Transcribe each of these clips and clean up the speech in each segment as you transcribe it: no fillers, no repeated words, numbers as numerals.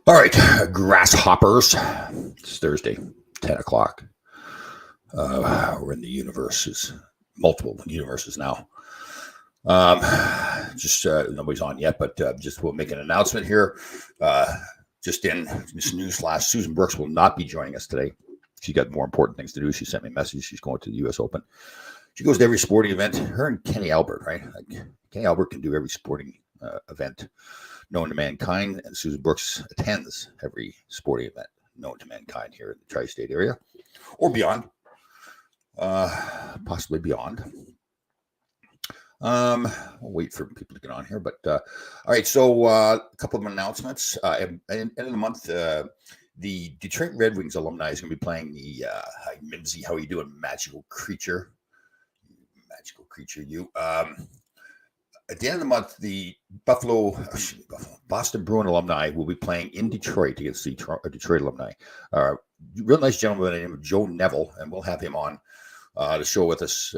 All right, grasshoppers. It's Thursday, 10 o'clock. We're in the universes, multiple universes now. Um, just nobody's on yet, but just we'll make an announcement here. Just in this news flash, Susan Brooks will not be joining us today. She's got more important things to do. She sent me a message. She's going to the U.S. Open. She goes to every sporting event. Her and Kenny Albert, right? Kenny Albert can do every sporting event known to mankind, and Susan Brooks attends every sporting event known to mankind here in the tri-state area or beyond, possibly beyond. We'll wait for people to get on here, but all right. So a couple of announcements. End of the month, the Detroit Red Wings alumni is going to be playing the Mimsy. How are you doing, magical creature? Magical creature, you. At the end of the month, the Boston Bruin alumni will be playing in Detroit against the Detroit alumni. Real nice gentleman by the name of Joe Neville, and we'll have him on the show with us.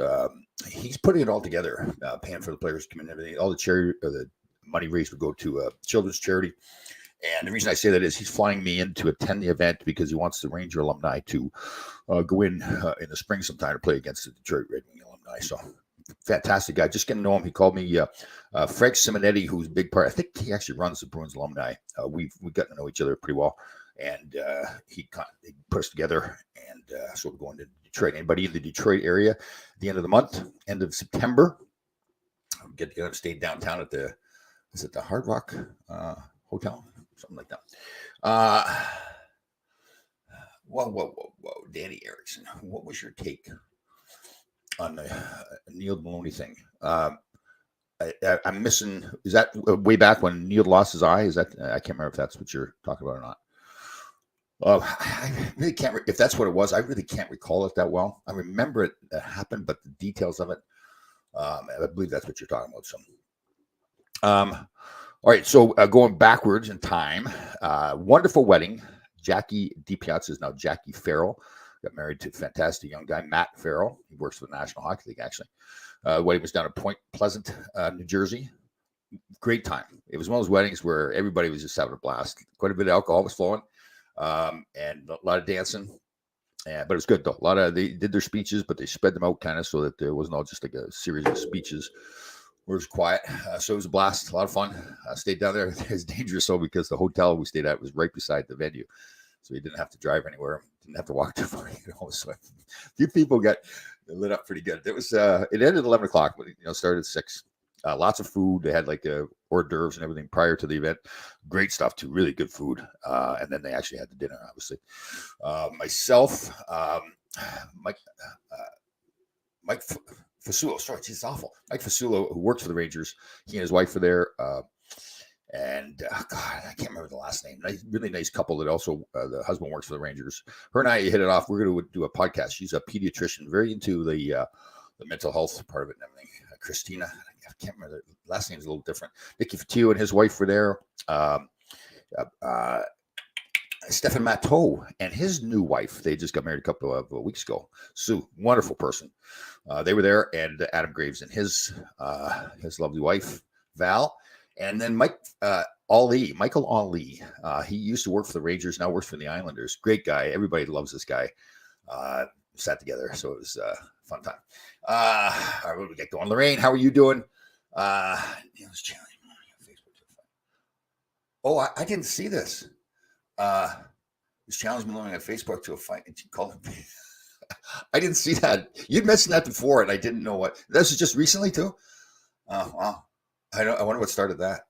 He's putting it all together, paying for the players to come in and everything. All the charity, the money raised would go to children's charity. And the reason I say that is he's flying me in to attend the event because he wants the Ranger alumni to go in the spring sometime to play against the Detroit Red Wing alumni. So fantastic guy. Just getting to know him. He called me Frank Simonetti, who's a big part. I think he actually runs the Bruins alumni. We've gotten to know each other pretty well. And he put us together. And so we're going to Detroit. Anybody in the Detroit area at the end of the month, end of September, get together and stay downtown at the Hard Rock Hotel? Something like that. Whoa. Danny Erickson, what was your take on the Neil Maloney thing? I'm missing. Is that way back when Neil lost his eye? Is that I can't remember if that's what you're talking about or not. I really can't. If that's what it was, I really can't recall it that well. I remember it happened, but the details of it, I believe that's what you're talking about. So, all right. So going backwards in time, wonderful wedding. Jackie DiPiazza is now Jackie Farrell. Got married to a fantastic young guy, Matt Farrell. He works for the National Hockey League, actually. Wedding was down at Point Pleasant, New Jersey. Great time. It was one of those weddings where everybody was just having a blast. Quite a bit of alcohol was flowing, and a lot of dancing. But it was good, though. They did their speeches, but they spread them out kind of so that there wasn't all just like a series of speeches where it was quiet. So it was a blast, a lot of fun. Stayed down there. It was dangerous, though, because the hotel we stayed at was right beside the venue. So you didn't have to drive anywhere. Didn't have to walk too far. So a few people got lit up pretty good. It was. It ended at 11 o'clock, but started at 6. Lots of food. They had like hors d'oeuvres and everything prior to the event. Great stuff too. Really good food. And then they actually had the dinner, obviously. Myself, Mike Fasulo. Sorry, it's awful. Mike Fasulo, who works for the Rangers. He and his wife were there. And God, I can't remember the last name. Really nice couple that also the husband works for the Rangers. Her and I hit it off. We're going to do a podcast. She's a pediatrician, very into the mental health part of it and everything. Christina, I can't remember. The last name's a little different. Nicky Fatio and his wife were there. Stefan Matteau and his new wife. They just got married a couple of weeks ago. Sue, wonderful person. They were there, and Adam Graves and his lovely wife Val. And then Michael Ali. He used to work for the Rangers, now works for the Islanders. Great guy. Everybody loves this guy. Sat together, so it was a fun time. All right, what do we get going? Lorraine, how are you doing? I didn't see this. This challenge belonging on Facebook to a fight. I didn't see that. You'd mentioned that before, and I didn't know what. This is just recently, too? Wow. I wonder what started that.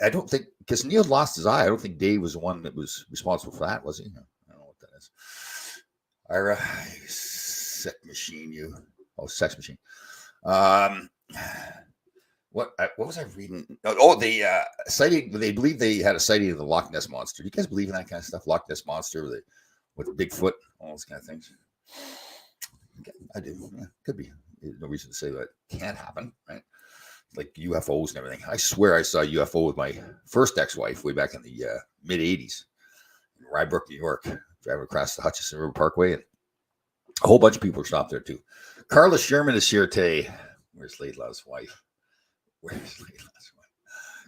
I don't think, because Neil lost his eye. I don't think Dave was the one that was responsible for that, was he? I don't know what that is. Ira, sex machine, sex machine. What was I reading? The sighting. They believe they had a sighting of the Loch Ness monster. Do you guys believe in that kind of stuff? Loch Ness monster with Bigfoot, all those kind of things. I do. Yeah, could be. There's no reason to say that can't happen, right? Like UFOs and everything. I swear I saw a UFO with my first ex-wife way back in the mid 80s in Rye Brook, New York, driving across the Hutchinson River Parkway, and a whole bunch of people stopped there too. Carla Sherman is here today. Where's Laidlaw's wife?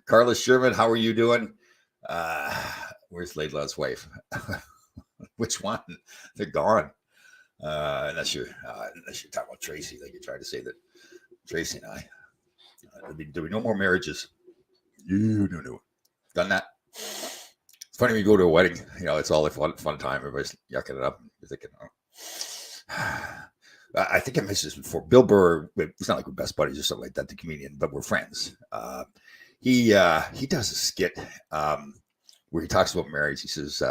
Carla Sherman, how are you doing? Where's Laidlaw's wife? Which one? They're gone. Unless you're talking about Tracy, like you tried to say that Tracy and I. There'll be no more marriages. No. Done that. It's funny when you go to a wedding, it's all a fun time. Everybody's yucking it up. You're thinking, I think I mentioned this before. Bill Burr, it's not like we're best buddies or something like that, the comedian, but we're friends. He does a skit where he talks about marriage. He says,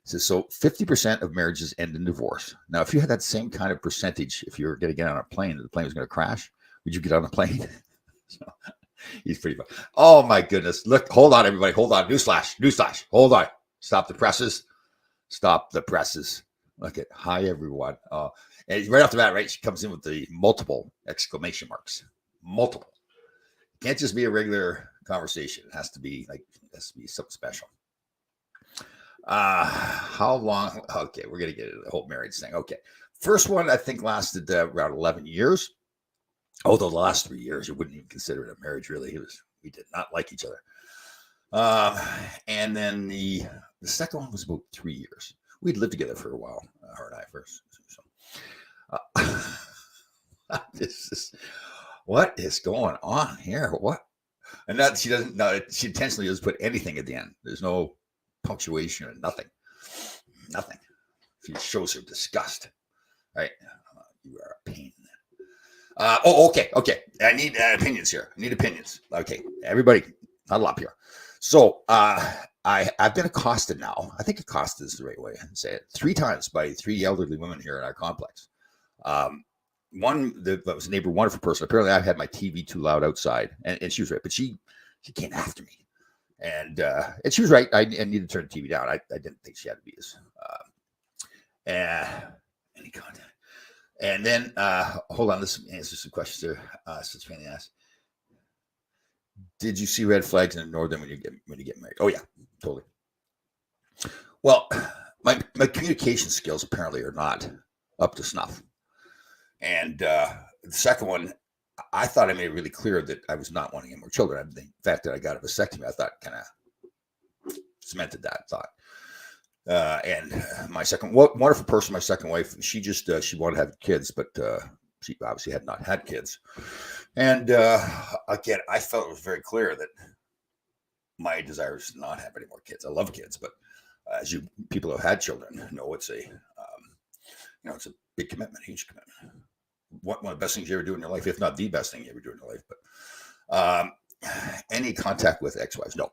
so 50% of marriages end in divorce. Now, if you had that same kind of percentage, if you were going to get on a plane and the plane was going to crash, would you get on a plane? So, he's pretty fun. Oh my goodness. Look, hold on, everybody. Hold on. Newsflash. Hold on. Stop the presses. Look at hi, everyone. And right off the bat, right, she comes in with the multiple exclamation marks. Multiple. It can't just be a regular conversation. It has to be something special. How long? Okay, we're gonna get into the whole marriage thing. Okay, first one I think lasted around 11 years. Although the last 3 years you wouldn't even consider it a marriage. Really, we did not like each other. And then the second one was about 3 years. We'd lived together for a while, her and I first. So, what is going on here? What? And that she doesn't. No, she intentionally doesn't put anything at the end. There's no punctuation or nothing. She shows her disgust. Right? You are a pain. Okay. I need opinions here. Okay, everybody, huddle up here. So I've been accosted now. I think accosted is the right way to say it. 3 times by 3 elderly women here in our complex. One that was a neighbor, wonderful person. Apparently, I had my TV too loud outside, and she was right. But she came after me, and she was right. I needed to turn the TV down. I didn't think she had to be as any contact. And then hold on, let's answer some questions there. Since Fanny asked, did you see red flags and ignore them when you get married? Oh yeah, totally. Well, my communication skills apparently are not up to snuff. And the second one, I thought I made it really clear that I was not wanting any more children. The fact that I got a vasectomy, I thought kind of cemented that thought. And my second wonderful person, my second wife, she wanted to have kids, but she obviously had not had kids. And again, I felt it was very clear that my desire is to not have any more kids. I love kids, but as people who have had children know, it's a big commitment, huge commitment. One of the best things you ever do in your life, if not the best thing you ever do in your life. But any contact with ex-wives, no.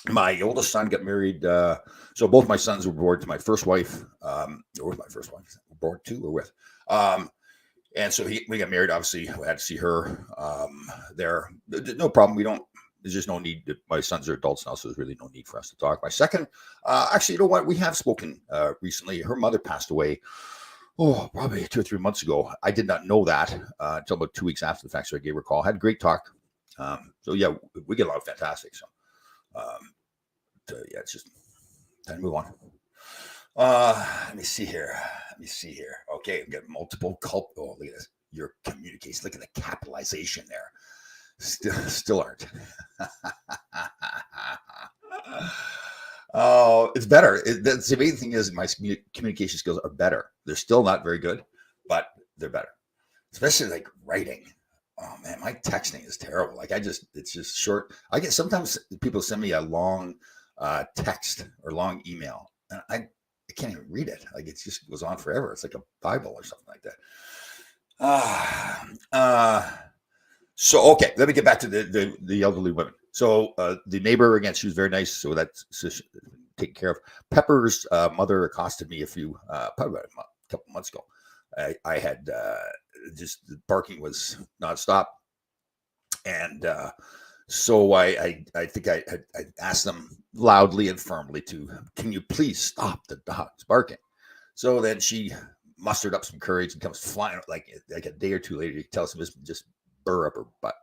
My oldest son got married. So both my sons were born to my first wife, or with my first wife, born to or with. And so we got married. Obviously, we had to see her there. No problem. There's just no need. My sons are adults now, so there's really no need for us to talk. My second, actually, you know what? We have spoken recently. Her mother passed away. Oh, probably 2 or 3 months ago. I did not know that until about 2 weeks after the fact. So I gave her a call. Had a great talk. So yeah, we get along fantastic. So yeah, it's just time to move on. Let me see here. Okay, I've got multiple Oh, look at this. Your communication. Look at the capitalization there. Still aren't. Oh, it's better. The main thing is my communication skills are better. They're still not very good, but they're better. Especially like writing. Oh man, my texting is terrible. Like it's just short. Sometimes people send me a long text or long email, and I can't even read it. Like it just goes on forever. It's like a Bible or something like that. So okay, let me get back to the elderly women. So the neighbor, again, she was very nice. So that's taken care of. Pepper's mother accosted me probably about a couple months ago. I had just the barking was nonstop, and so I think I asked them loudly and firmly can you please stop the dogs barking? So then she mustered up some courage and comes flying like a day or two later. You can tell some just burr up her butt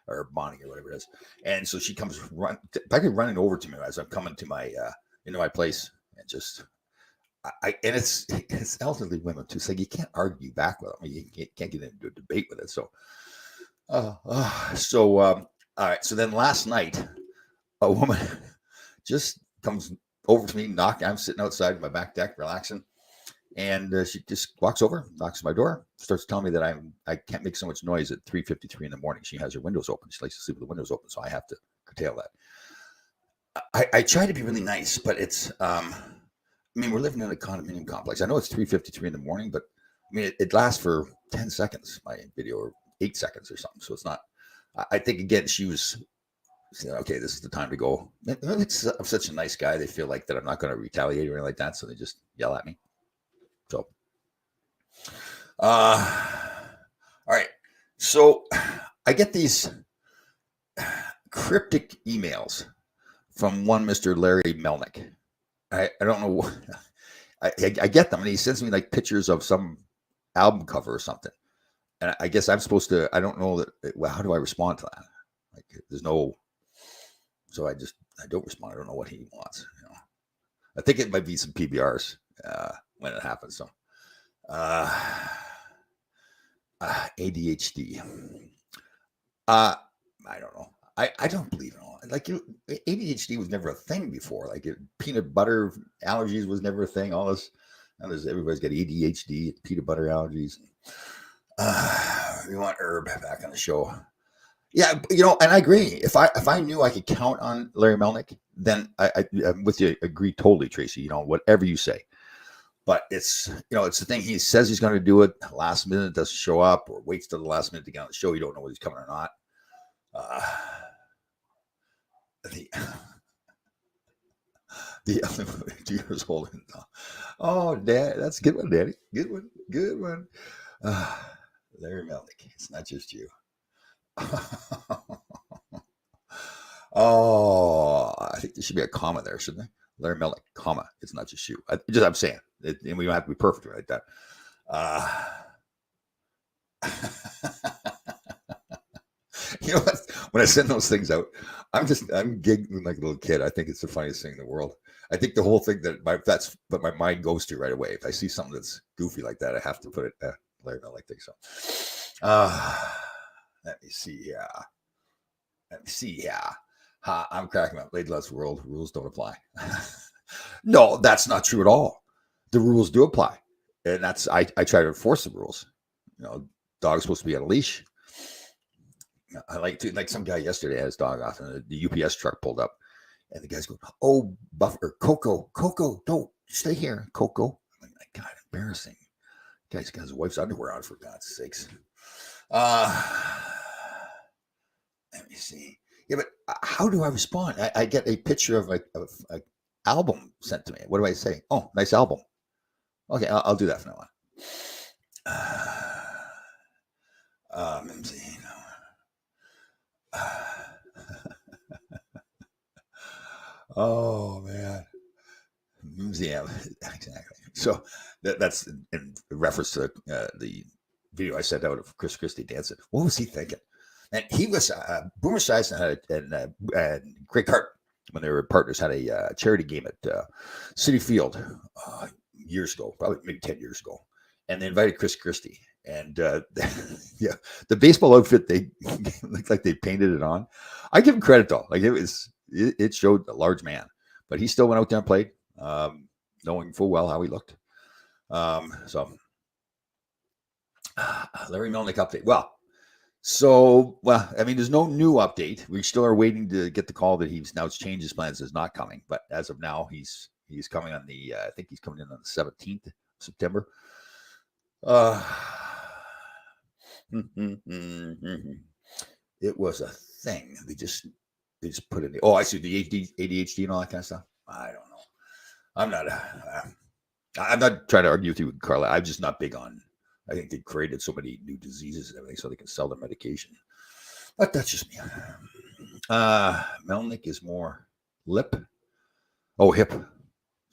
or Bonnie or whatever it is. And so she comes running over to me as I'm coming to my into my place, and just and it's elderly women too. So you can't argue back with them. You can't get into a debate with it. So all right. So then last night, a woman just comes over to me, I'm sitting outside my back deck, relaxing. And she just walks over, knocks on my door, starts telling me that I can't make so much noise at 3:53 in the morning. She has her windows open. She likes to sleep with the windows open, so I have to curtail that. I try to be really nice, but it's we're living in a condominium complex. I know it's 3:53 in the morning, but I mean it lasts for 10 seconds, my video, or 8 seconds or something. So it's not. I think again she was saying, okay, this is the time to go. I'm such a nice guy. They feel like that I'm not going to retaliate or anything like that, so they just yell at me. So, all right. So I get these cryptic emails from one Mr. Larry Melnick. I don't know. I get them, and he sends me like pictures of some album cover or something. And I guess I'm supposed to. I don't know that. Well, how do I respond to that? Like, there's no. So I don't respond. I don't know what he wants. I think it might be some PBRs when it happens. So, ADHD. I don't know. I don't believe in all. Like ADHD was never a thing before. Like peanut butter allergies was never a thing. All this, everybody's got ADHD, peanut butter allergies. We want Herb back on the show. Yeah, and I agree. If I knew I could count on Larry Melnick, then I'm with you. Agree totally, Tracy. Whatever you say. But it's the thing. He says he's going to do it. Last minute doesn't show up, or waits till the last minute to get on the show. You don't know whether he's coming or not. The other 2 years old. Oh, Dad, that's a good one, Daddy. Good one. Larry Melnick. It's not just you. Oh, I think there should be a comma there, shouldn't there? Larry Melnick, comma. It's not just you. I'm saying, and we don't have to be perfect like that. You know what? When I send those things out, I'm giggling like a little kid. I think it's the funniest thing in the world. I think the whole thing that's what my mind goes to right away. If I see something that's goofy like that, I have to put it Larry Melnick thing. So, let me see here. I'm cracking up. Lady Loves World, rules don't apply. No, that's not true at all. The rules do apply. And that's, I try to enforce the rules. Dog's supposed to be on a leash. I like some guy yesterday had his dog off, and the UPS truck pulled up, and the guy's going, "Oh, Buffer, Coco, don't stay here, Coco." I'm like, God, embarrassing. The guy's got his wife's underwear on, for God's sakes. Let me see. Yeah, but how do I respond? I get a picture of a album sent to me. What do I say? Oh, nice album. Okay, I'll do that from now on. Let me see. Oh man, museum, exactly. So that's in reference to the video I sent out of Chris Christie dancing. What was he thinking? And he was Boomer Esiason and Greg Hart, when they were partners, had a charity game at Citi Field years ago, probably maybe 10 years ago, and they invited Chris Christie. And yeah, the baseball outfit, they looked like they painted it on. I give him credit though; like it showed a large man, but he still went out there and played, knowing full well how he looked. So Larry Melnick update. Well, I mean, there's no new update. We still are waiting to get the call that he's changed his plans. Is not coming, but as of now, he's coming on the. I think he's coming in on the 17th of September. It was a thing. They just put in the. Oh, I see the ADHD and all that kind of stuff. I don't know. I'm not trying to argue with you, Carla. I'm just not big on. I think they created so many new diseases and everything so they can sell their medication. But that's just me. Melnick is more lip. Oh, hip.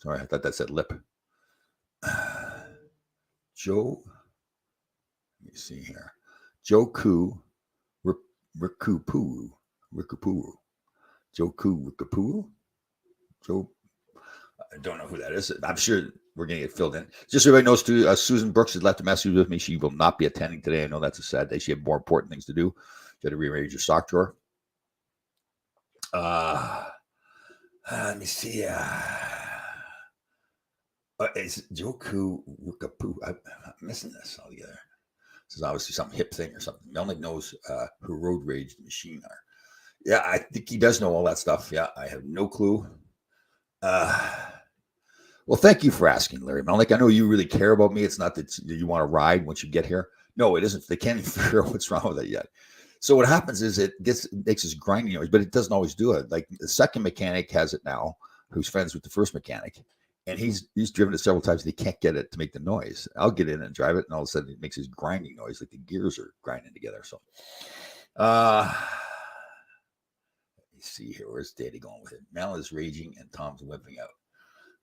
Sorry, I thought that said lip. Joe. Let me see here. Joku Rikupuru. Joku Rikupuru. Joe. I don't know who that is. I'm sure we're going to get filled in. Just so everybody knows, too, Susan Brooks has left a message with me. She will not be attending today. I know that's a sad day. She had more important things to do. She had to rearrange her sock drawer. Let me see. It's Joku Wukapu. I'm missing this altogether. This is obviously some hip thing or something. Melnick knows who Road Rage the Machine are. Yeah, I think he does know all that stuff. Yeah, I have no clue. Well, thank you for asking, Larry Melnick. I know you really care about me. It's not that you want to ride once you get here. No, it isn't. They can't even figure out what's wrong with it yet. So what happens is it makes this grinding noise, but it doesn't always do it. Like the second mechanic has it now, who's friends with the first mechanic, and he's driven it several times. And he can't get it to make the noise. I'll get in and drive it, and all of a sudden it makes this grinding noise, like the gears are grinding together. So, let me see here. Where's Daddy going with it? Mel is raging, and Tom's whipping out.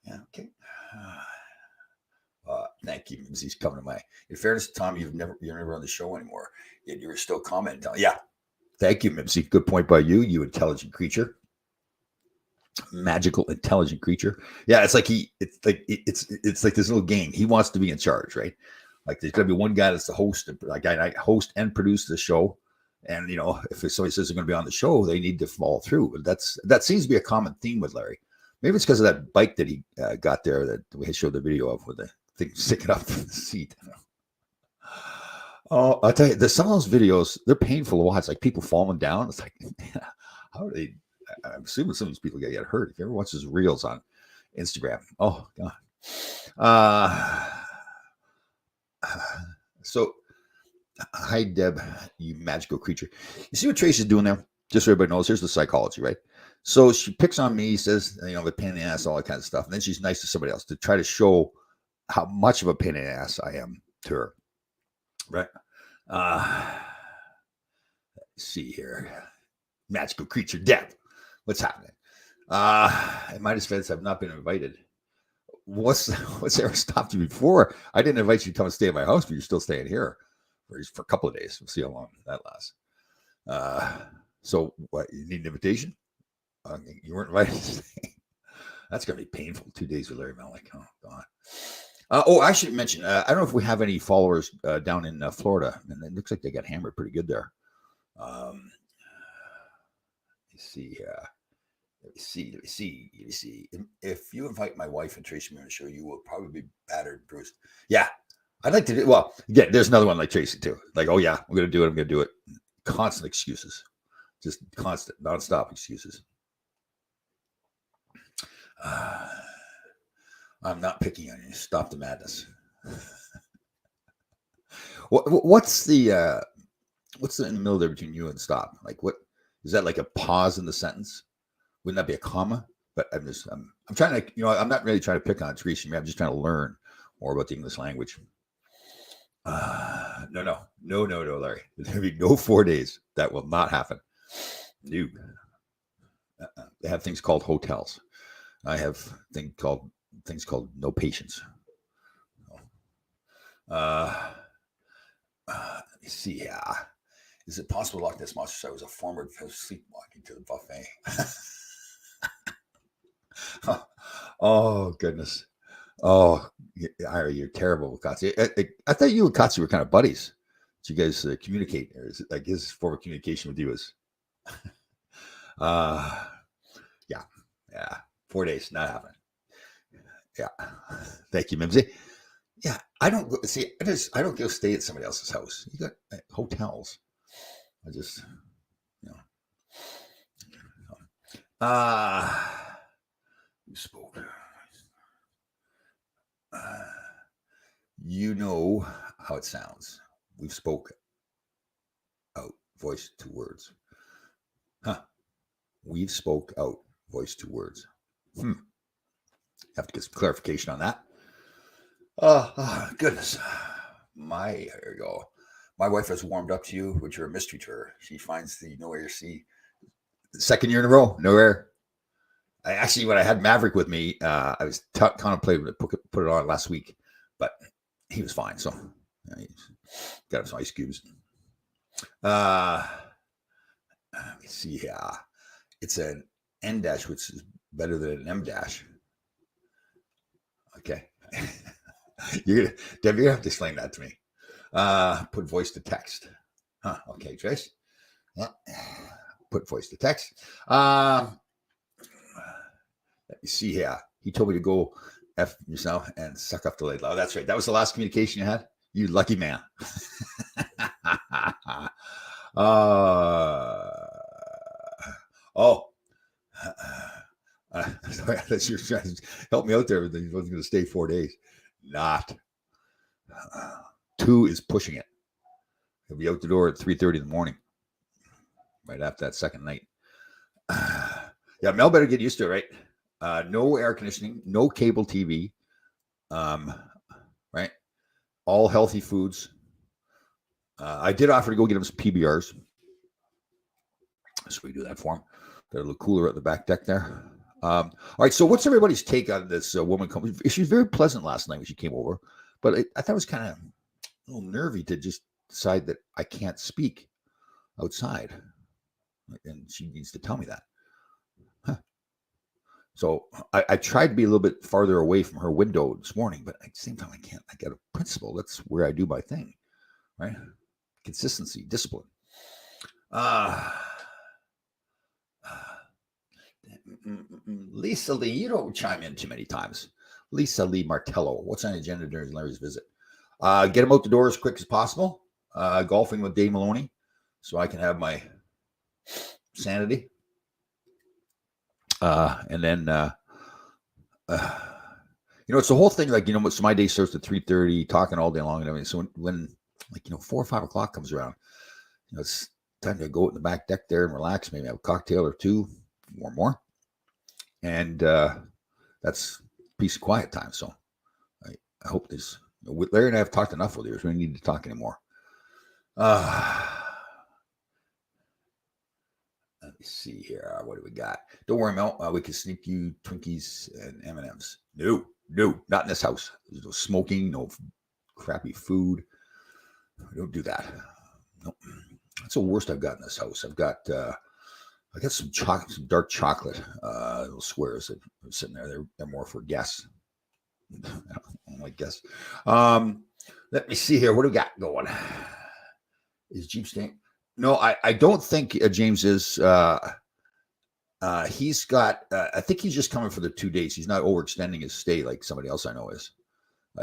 Yeah, okay. Thank you. He's coming to my. In fairness, Tom, you're never on the show anymore. Yet you're still commenting. Yeah. Thank you, Mimsy. Good point by you. You intelligent creature. Magical intelligent creature. Yeah, it's like it's like this little game. He wants to be in charge, right? Like there's gonna be one guy that's the host, a guy that host and produce the show. And if somebody says they're going to be on the show, they need to follow through. But that seems to be a common theme with Larry. Maybe it's because of that bike that he got there that we showed the video of with the thing sticking up from the seat. Oh, I'll tell you, some of those videos, they're painful to watch. Like people falling down. It's like, how are they? I'm assuming some of these people get hurt. If you ever watch his reels on Instagram, oh God. So, hi Deb, you magical creature. You see what Tracy's doing there? Just so everybody knows, here's the psychology, right? So she picks on me, says, the pain in the ass, all that kind of stuff. And then she's nice to somebody else to try to show how much of a pain in the ass I am to her. Right. Let's see here. Magical creature Deb. What's happening? In my defense, I've not been invited. What's ever stopped you before? I didn't invite you to come and stay at my house, but you're still staying here for a couple of days. We'll see how long that lasts. So what, you need an invitation? You weren't invited to stay. That's going to be painful. 2 days with Larry Melnick. Oh, God. I should mention, I don't know if we have any followers down in Florida, and it looks like they got hammered pretty good there. Let me see. Let me see. If you invite my wife and Tracy on the show, you will probably be battered, Bruce. Yeah, I'd like to do. Well, yeah, there's another one like Tracy too. Like, oh yeah, I'm going to do it. Constant excuses, just constant, nonstop excuses. I'm not picking on you. Stop the madness. What's in the middle there between you and stop? Like, what is that? Like a pause in the sentence? Wouldn't that be a comma? But I'm trying to, I'm not really trying to pick on Teresa. I'm just trying to learn more about the English language. No, Larry. There'll be no 4 days. That will not happen. No. They have things called hotels. I have things called no patience. Let me see. Yeah. Is it possible to lock this monster? So I was a former sleepwalking to the buffet. Oh goodness. Oh, you're terrible, Katsi. I thought you and Katsi were kind of buddies. Did you guys communicate? Or is it like his form of communication with you is? Yeah. 4 days, not happening. Yeah. Thank you, Mimsy. Yeah, I don't go see. I don't go stay at somebody else's house. You got hotels. I just, you spoke. You know how it sounds. We've spoke out, voice to words. Huh. We've spoke out, voice to words. Have to get some clarification on that. Oh, goodness. There you go. My wife has warmed up to you, which are a mystery to her. She finds the No Air Sea. Second year in a row, no air. When I had Maverick with me, I was contemplating to put it on last week, but he was fine. So he got him some ice cubes. Let me see here. It's an N dash, which is better than an M dash. Okay. You're going to have to explain that to me. Put voice to text. Huh. Okay, Trace. Yeah. Put voice to text. Let me see here. He told me to go F yourself and suck up the lid. Oh, that's right. That was the last communication you had? You lucky man. Oh. Sorry, that's your trying to help me out there. He wasn't going to stay 4 days. Not. 2 is pushing it. He'll be out the door at 3:30 in the morning, right after that second night. Yeah, Mel better get used to it, right? No air conditioning, no cable TV, right? All healthy foods. I did offer to go get him some PBRs, so we do that for him. Got a little cooler at the back deck there. All right, so what's everybody's take on this woman coming? She was very pleasant last night when she came over, but I thought it was kind of a little nervy to just decide that I can't speak outside, and she needs to tell me that. Huh. So I tried to be a little bit farther away from her window this morning, but at the same time, I can't. I got a principle. That's where I do my thing, right? Consistency, discipline. Lisa Lee, you don't chime in too many times. Lisa Lee Martello, what's on the agenda during Larry's visit? Get him out the door as quick as possible. Golfing with Dave Maloney, so I can have my sanity. And then, it's the whole thing. Like, so my day starts at 3:30, talking all day long and everything. So when 4 or 5 o'clock comes around, it's time to go out in the back deck there and relax. Maybe have a cocktail or 2 or more. And that's peace and quiet time. So I hope this. Larry and I have talked enough with you. So we don't need to talk anymore. Let me see here. What do we got? Don't worry, Mel. We can sneak you Twinkies and M&Ms. No, not in this house. There's no smoking, no crappy food. Don't do that. Nope. That's the worst I've got in this house. I got some chocolate, some dark chocolate, little squares that are sitting there. They're more for guests. I guess. Let me see here. What do we got going? Is Jeep staying? No, I don't think James is. He's got. I think he's just coming for the 2 days. He's not overextending his stay like somebody else I know is.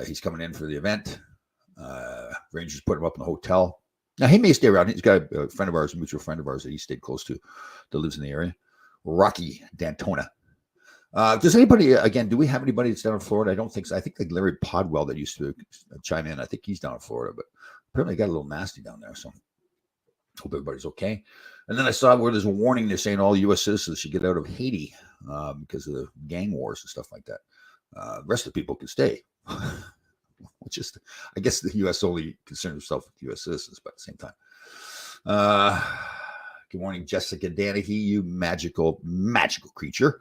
He's coming in for the event. Rangers put him up in the hotel. Now he may stay around. He's got a friend of ours, a mutual friend of ours that he stayed close to, that lives in the area. Rocky Dantona. Does anybody, again, do we have anybody that's down in Florida? I don't think so. I think like Larry Podwell that used to chime in. I think he's down in Florida, but apparently it got a little nasty down there. So hope everybody's okay. And then I saw where there's a warning. They're saying all U.S. citizens should get out of Haiti because of the gang wars and stuff like that. The rest of the people can stay. Which is, I guess the U.S. only concerns itself with U.S. citizens, but at the same time. Good morning, Jessica Danahy, you magical creature.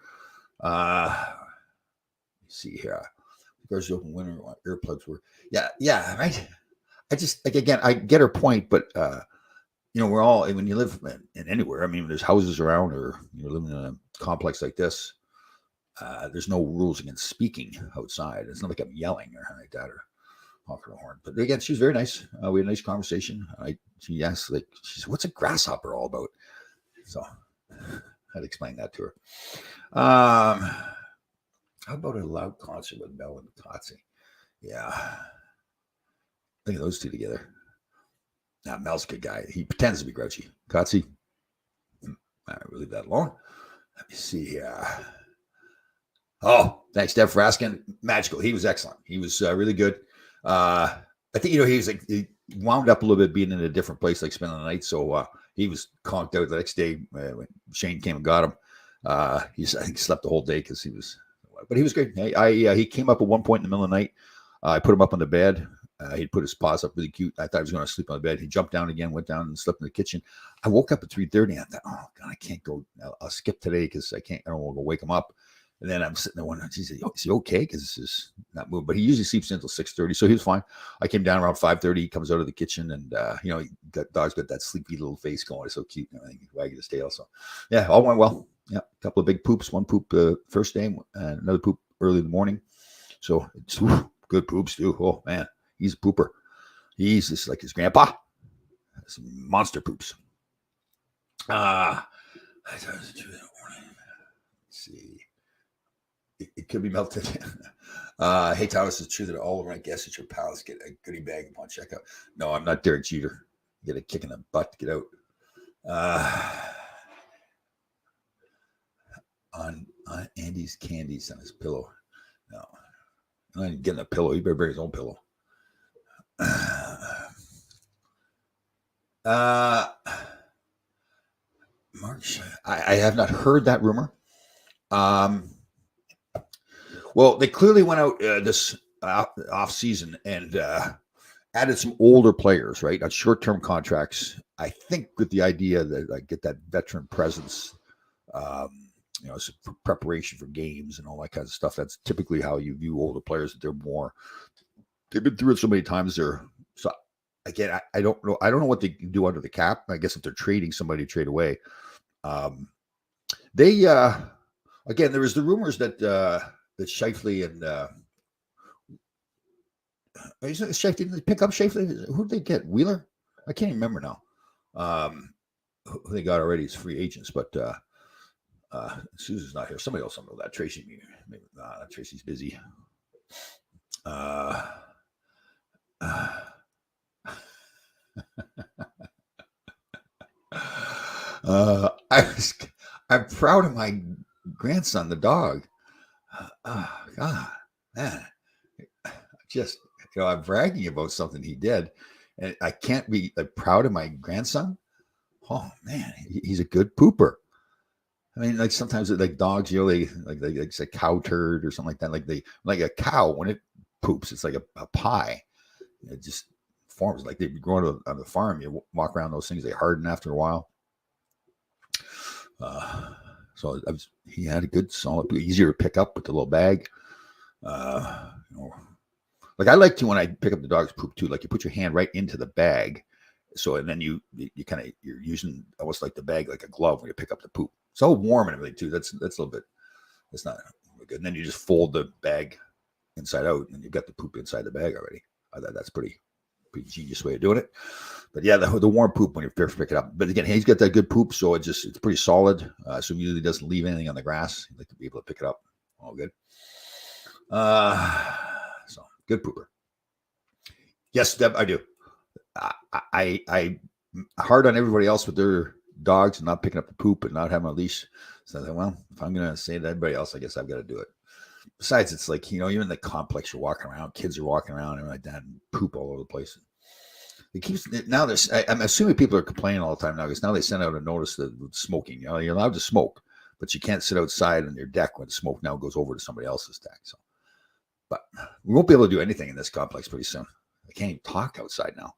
Let's see here. There's open winter earplugs were. Yeah, right. I just, again, I get her point, but, we're all, when you live in anywhere, I mean, there's houses around or you're living in a complex like this, there's no rules against speaking outside. It's not like I'm yelling or anything like that or honking a horn. But again, she was very nice. We had a nice conversation. She asked, she said, what's a grasshopper all about? So I had to explain that to her. How about a loud concert with Mel and Kotze? Yeah. Think of those two together. Now, Mel's a good guy. He pretends to be grouchy. Kotze, I will leave that alone. Let me see here. Oh, thanks, Deb, for asking. Magical. He was excellent. He was really good. I think, he wound up a little bit being in a different place, like spending the night. So he was conked out the next day when Shane came and got him. I think slept the whole day because but he was good. He came up at one point in the middle of the night. I put him up on the bed. He'd put his paws up really cute. I thought he was going to sleep on the bed. He jumped down again, went down and slept in the kitchen. I woke up at 3:30 and I thought, oh God, I can't go. I'll skip today because I don't want to wake him up. And then I'm sitting there wondering, is he okay? Because this is not moving. But he usually sleeps until 6:30, so he was fine. I came down around 5:30. He comes out of the kitchen, and dog's got that sleepy little face going. It's so cute, wagging his tail. So, yeah, all went well. Yeah, a couple of big poops. One poop first day, and another poop early in the morning. So it's good poops too. Oh man, he's a pooper. He's just like his grandpa. Some monster poops. Let's see. It could be melted. Hey, Thomas, it's true that all of my guests at your palace get a goodie bag upon checkout. No, I'm not Derek Jeter. Get a kick in the butt. Get out. On Andy's candies on his pillow. No, I ain't getting a pillow. He better bring his own pillow. March. I have not heard that rumor. Well, they clearly went out this off season and added some older players, right, on short-term contracts. I think with the idea that I get that veteran presence, preparation for games and all that kind of stuff. That's typically how you view older players. That they've been through it so many times. So again, I don't know. I don't know what they can do under the cap. I guess if they're trading somebody to trade away, again, there was the rumors that Scheifele and Scheifele, did they pick up Scheifele? Who did they get? Wheeler? I can't even remember now. Who they got already as free agents, but Susan's not here. Somebody else know that. Tracy, maybe Tracy's busy. I'm proud of my grandson, the dog. God, man, just I'm bragging about something he did, and I can't be proud of my grandson. Oh man, he's a good pooper. I mean, like sometimes like dogs, they it's a cow turd or something like that. Like a cow when it poops, it's like a pie. It just forms like they grow on the farm. You walk around those things, they harden after a while. So he had a good solid, easier to pick up with the little bag. Like I like to when I pick up the dog's poop too. Like you put your hand right into the bag, so and then you're using almost like the bag like a glove when you pick up the poop. It's all warm and everything too. That's a little bit. That's not good. And then you just fold the bag inside out, and you've got the poop inside the bag already. That's pretty genius way of doing it. But yeah, the warm poop when you first pick it up. But again, he's got that good poop, so it's pretty solid. So he usually doesn't leave anything on the grass. He'd like to be able to pick it up. All good. So good pooper. Yes, Deb, I do. I hard on everybody else with their dogs and not picking up the poop and not having a leash. So I thought, well, if I'm gonna say to everybody else, I guess I've got to do it. Besides, it's like even the complex, you're walking around, kids are walking around and like that, and poop all over the place. It keeps now. I'm assuming people are complaining all the time now because now they send out a notice that smoking. You're allowed to smoke, but you can't sit outside on your deck when the smoke now goes over to somebody else's deck. So, but we won't be able to do anything in this complex pretty soon. I can't even talk outside now.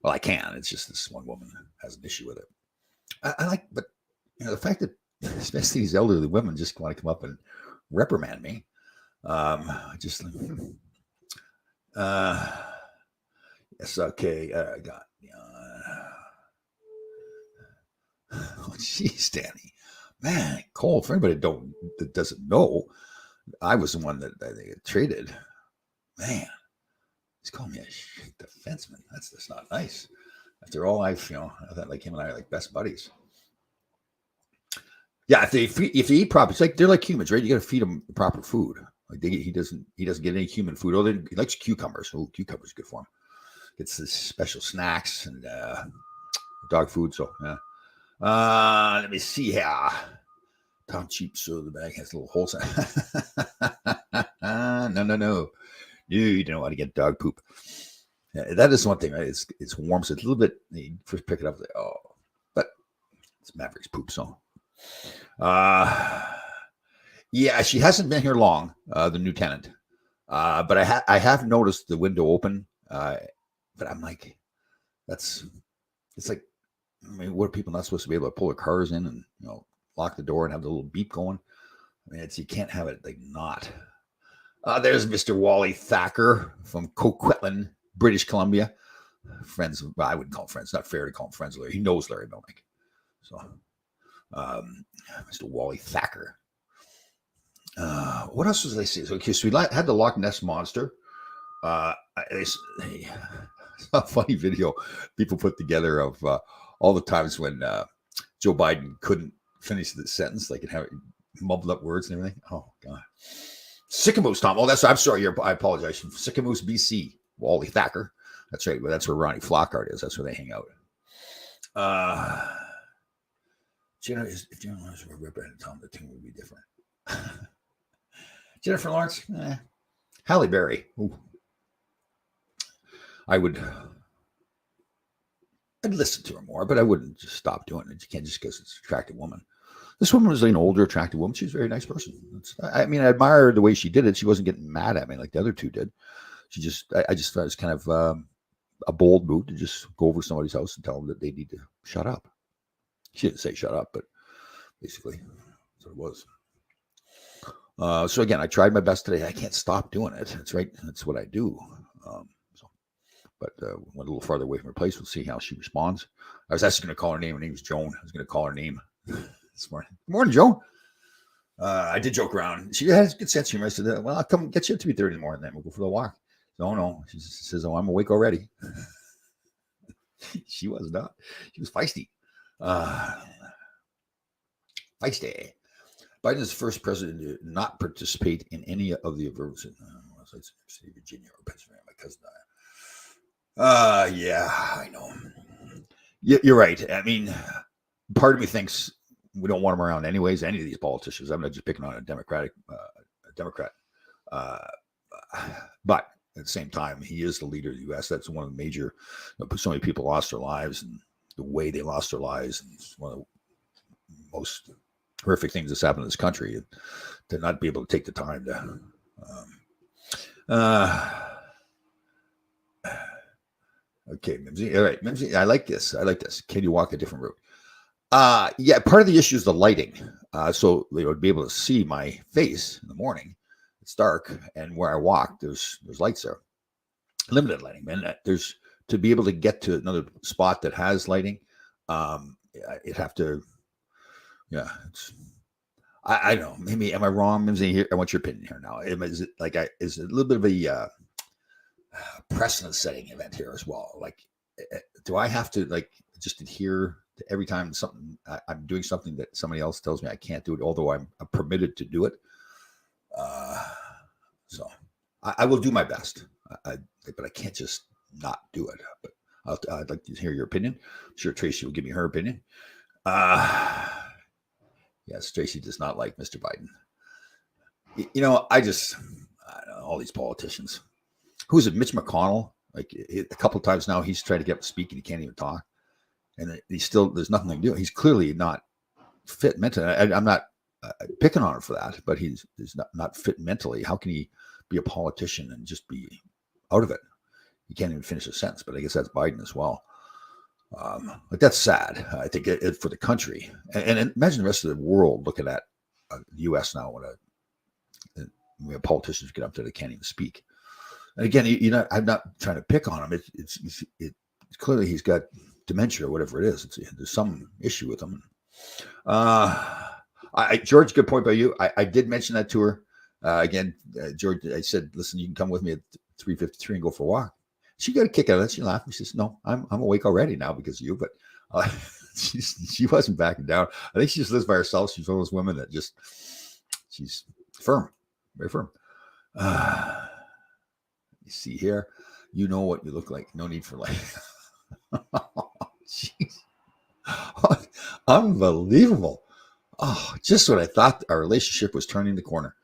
Well, I can. It's just this one woman has an issue with it. I like, but the fact that especially these elderly women just want to come up and reprimand me. Just yes, okay. I got oh jeez, Danny, man, Cole. For anybody that doesn't know, I was the one that they had traded. Man, he's calling me a defenseman. That's just not nice. After all, I thought like him and I are like best buddies. Yeah, if they eat proper, it's like they're like humans, right? You got to feed them proper food. Like he doesn't get any human food. Oh, he likes cucumbers. Oh, cucumbers good for him. Gets the special snacks and dog food. So yeah. Let me see here. Tom Cheap, so the bag has little holes. No. You don't want to get dog poop. Yeah, that is one thing, right? It's warm, so it's a little bit. You first pick it up, like, but it's Maverick's poop. So, yeah, she hasn't been here long. The new tenant, but I have noticed the window open. But I'm like, it's like, I mean, what are people not supposed to be able to pull their cars in and lock the door and have the little beep going? I mean, you can't have it like not. There's Mr. Wally Thacker from Coquitlam, British Columbia. Friends, well, I wouldn't call him friends. It's not fair to call him friends. Larry. He knows Larry Melnick. So, Mr. Wally Thacker. What else was I saying? Okay, so we had the Loch Ness Monster. A funny video people put together of all the times when Joe Biden couldn't finish the sentence, like and how it mumbled up words and everything. Oh God. Sycamoose, Tom. Oh, I'm sorry. I apologize. Sycamoose, BC. Wally Thacker. That's right. Well, that's where Ronnie Flockhart is. That's where they hang out. If Jennifer Lawrence were represented, Tom, the team would be different. Jennifer Lawrence, Halle Berry. Ooh. I'd listen to her more, but I wouldn't just stop doing it. You can't just because it's an attractive woman. This woman was an older, attractive woman. She's a very nice person. I admire the way she did it. She wasn't getting mad at me like the other two did. I just thought it was kind of a bold move to just go over to somebody's house and tell them that they need to shut up. She didn't say shut up, but basically that's what it was. So again, I tried my best today. I can't stop doing it. That's right. That's what I do. But went a little farther away from her place. We'll see how she responds. I was actually going to call her name. Her name's Joan. I was going to call her name this morning. Good morning, Joan. I did joke around. She has good sense of humor. I said, well, I'll come get you at 3:30 in the morning, then we'll go for the walk. No. She says, oh, I'm awake already. She was not. She was feisty. Feisty. Biden is the first president to not participate in any of the events in Virginia or Pennsylvania. My cousin died. Yeah, I know. You're right. Part of me thinks we don't want him around anyways. Any of these politicians. I'm not just picking on a Democrat. But at the same time, he is the leader of the U.S. That's one of the major. So many people lost their lives, and the way they lost their lives, and it's one of the most horrific things that's happened in this country. To not be able to take the time to. Okay, Mimsy. All right, Mimsy. I like this. Can you walk a different route? Yeah, part of the issue is the lighting. So they would be able to see my face in the morning. It's dark, and where I walk, there's lights there. Limited lighting, man. There's to be able to get to another spot that has lighting. It'd have to. Yeah, I don't know. Maybe am I wrong, Mimsy? Here, I want your opinion here now. Is it is it a little bit of a precedent-setting event here as well? Like, do I have to just adhere to every time I'm doing something that somebody else tells me I can't do it, although I'm permitted to do it? So I will do my best, but I can't just not do it. But I'd like to hear your opinion. I'm sure Tracy will give me her opinion. Yes, Tracy does not like Mr. Biden. I don't know, all these politicians. Who's it? Mitch McConnell. Like a couple of times now, he's tried to get up to speak and he can't even talk. And there's nothing to do. He's clearly not fit mentally. I'm not picking on him for that, but he's not fit mentally. How can he be a politician and just be out of it? He can't even finish a sentence, but I guess that's Biden as well. But that's sad. I think it for the country. And imagine the rest of the world looking at the U.S. now when we have politicians get up there, they can't even speak. And again, I'm not trying to pick on him. It's clearly he's got dementia or whatever it is. There's some issue with him. George, good point by you. I did mention that to her. George, I said, listen, you can come with me at 3:53 and go for a walk. She got a kick out of that. She laughed. She says, no, I'm awake already now because of you. But she wasn't backing down. I think she just lives by herself. She's one of those women that she's firm, very firm. You see here, you know what you look like. No need for jeez. Unbelievable. Oh, just when I thought our relationship was turning the corner.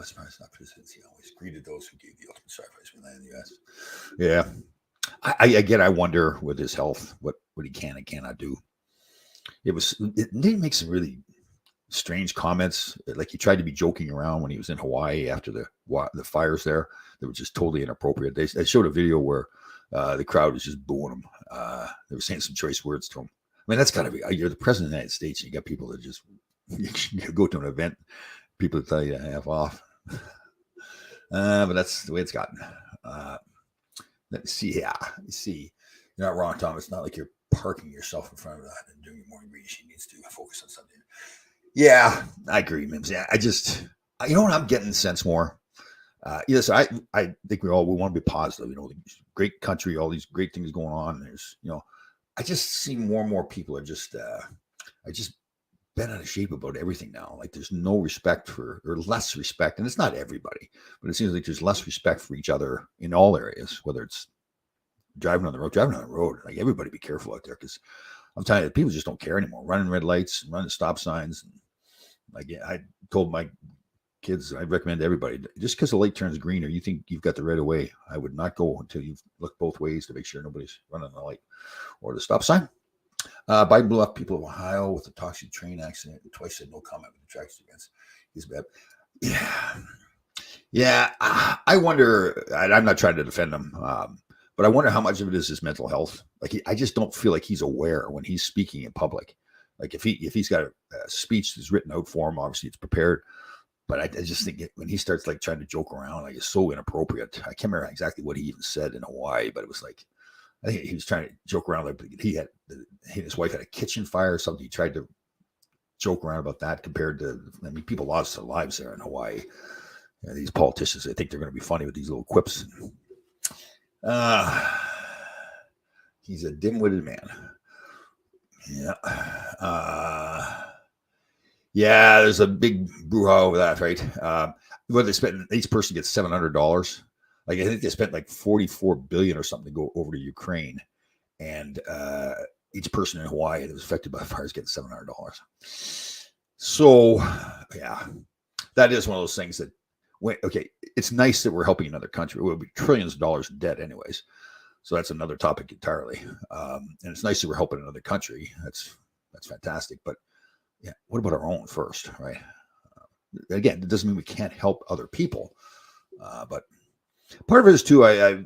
Surprised not presidency always greeted those who gave the ultimate sacrifice for land in the U.S. Yeah. I wonder with his health, what he can and cannot do. It did make some really strange comments. Like he tried to be joking around when he was in Hawaii after the fires there. That were just totally inappropriate. They showed a video where the crowd was just booing him. They were saying some choice words to him. I mean, that's got to be, you're the president of the United States. And you got people that just, you go to an event, people tell you to have off. But that's the way it's gotten. Let me see. Yeah, you see. You're not wrong, Tom. It's not like you're parking yourself in front of that and doing more reading. She needs to focus on something. Yeah, I agree, Mims. Yeah, I just, you know what I'm getting the sense more? Yes, I think we want to be positive. Great country, all these great things going on. There's, I just see more and more people are just bent out of shape about everything now. Like there's no respect for, or less respect, and it's not everybody, but it seems like there's less respect for each other in all areas, whether it's driving on the road. Like everybody be careful out there, because I'm telling you, people just don't care anymore. Running red lights, running stop signs. And like I told my kids, I recommend to everybody, just because the light turns green or you think you've got the right of way, I would not go until you've looked both ways to make sure nobody's running the light or the stop sign. Biden blew up people of Ohio with a toxic train accident and twice said no comment with the tracks against his bad. Yeah. I wonder, I'm not trying to defend him, but I wonder how much of it is his mental health. Like, I just don't feel like he's aware when he's speaking in public. Like if he's got a speech that's written out for him, obviously it's prepared. But I just think when he starts like trying to joke around, like it's so inappropriate. I can't remember exactly what he even said in Hawaii, but it was like, I think he was trying to joke around. Like he and his wife had a kitchen fire or something. He tried to joke around about that compared to, I mean, people lost their lives there in Hawaii. These politicians, they think they're going to be funny with these little quips. He's a dim-witted man. Yeah. Yeah, there's a big brouhaha over that, right? What they spent, each person gets $700. Like I think they spent like $44 billion or something to go over to Ukraine, and each person in Hawaii that was affected by the fires gets $700. So, yeah, that is one of those things that, okay, it's nice that we're helping another country. We'll be trillions of dollars in debt, anyways. So that's another topic entirely. And it's nice that we're helping another country. That's fantastic. But yeah, what about our own first, right? Again, it doesn't mean we can't help other people, but part of it is too. I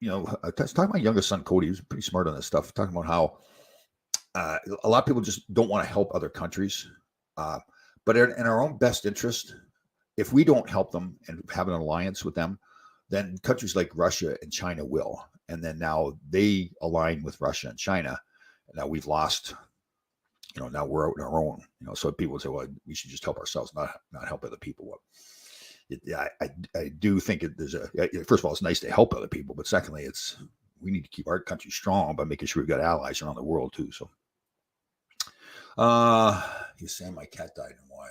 was talking to my youngest son Cody. He was pretty smart on this stuff, talking about how a lot of people just don't want to help other countries, but in our own best interest, if we don't help them and have an alliance with them, then countries like Russia and China will, and then now they align with Russia and China, and now we've lost. Now we're out on our own. So people say, well, we should just help ourselves, not help other people. Well, I do think there's first of all, it's nice to help other people, but secondly, we need to keep our country strong by making sure we've got allies around the world too. So, he's saying my cat died and why?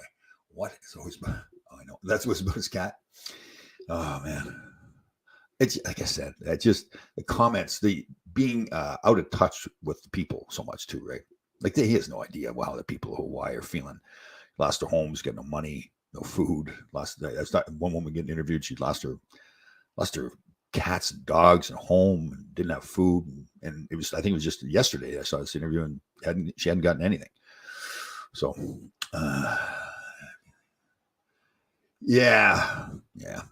What? It's always, I know that's what's about his cat. Oh man, it's like I said, just the comments, the being out of touch with the people so much too, right? Like he has no idea how the people of Hawaii are feeling. Lost their homes, got no money, no food. That's not one woman getting interviewed. She lost her cats and dogs and home, and didn't have food. And it was, I think it was just yesterday I saw this interview, and she hadn't gotten anything. So, yeah, it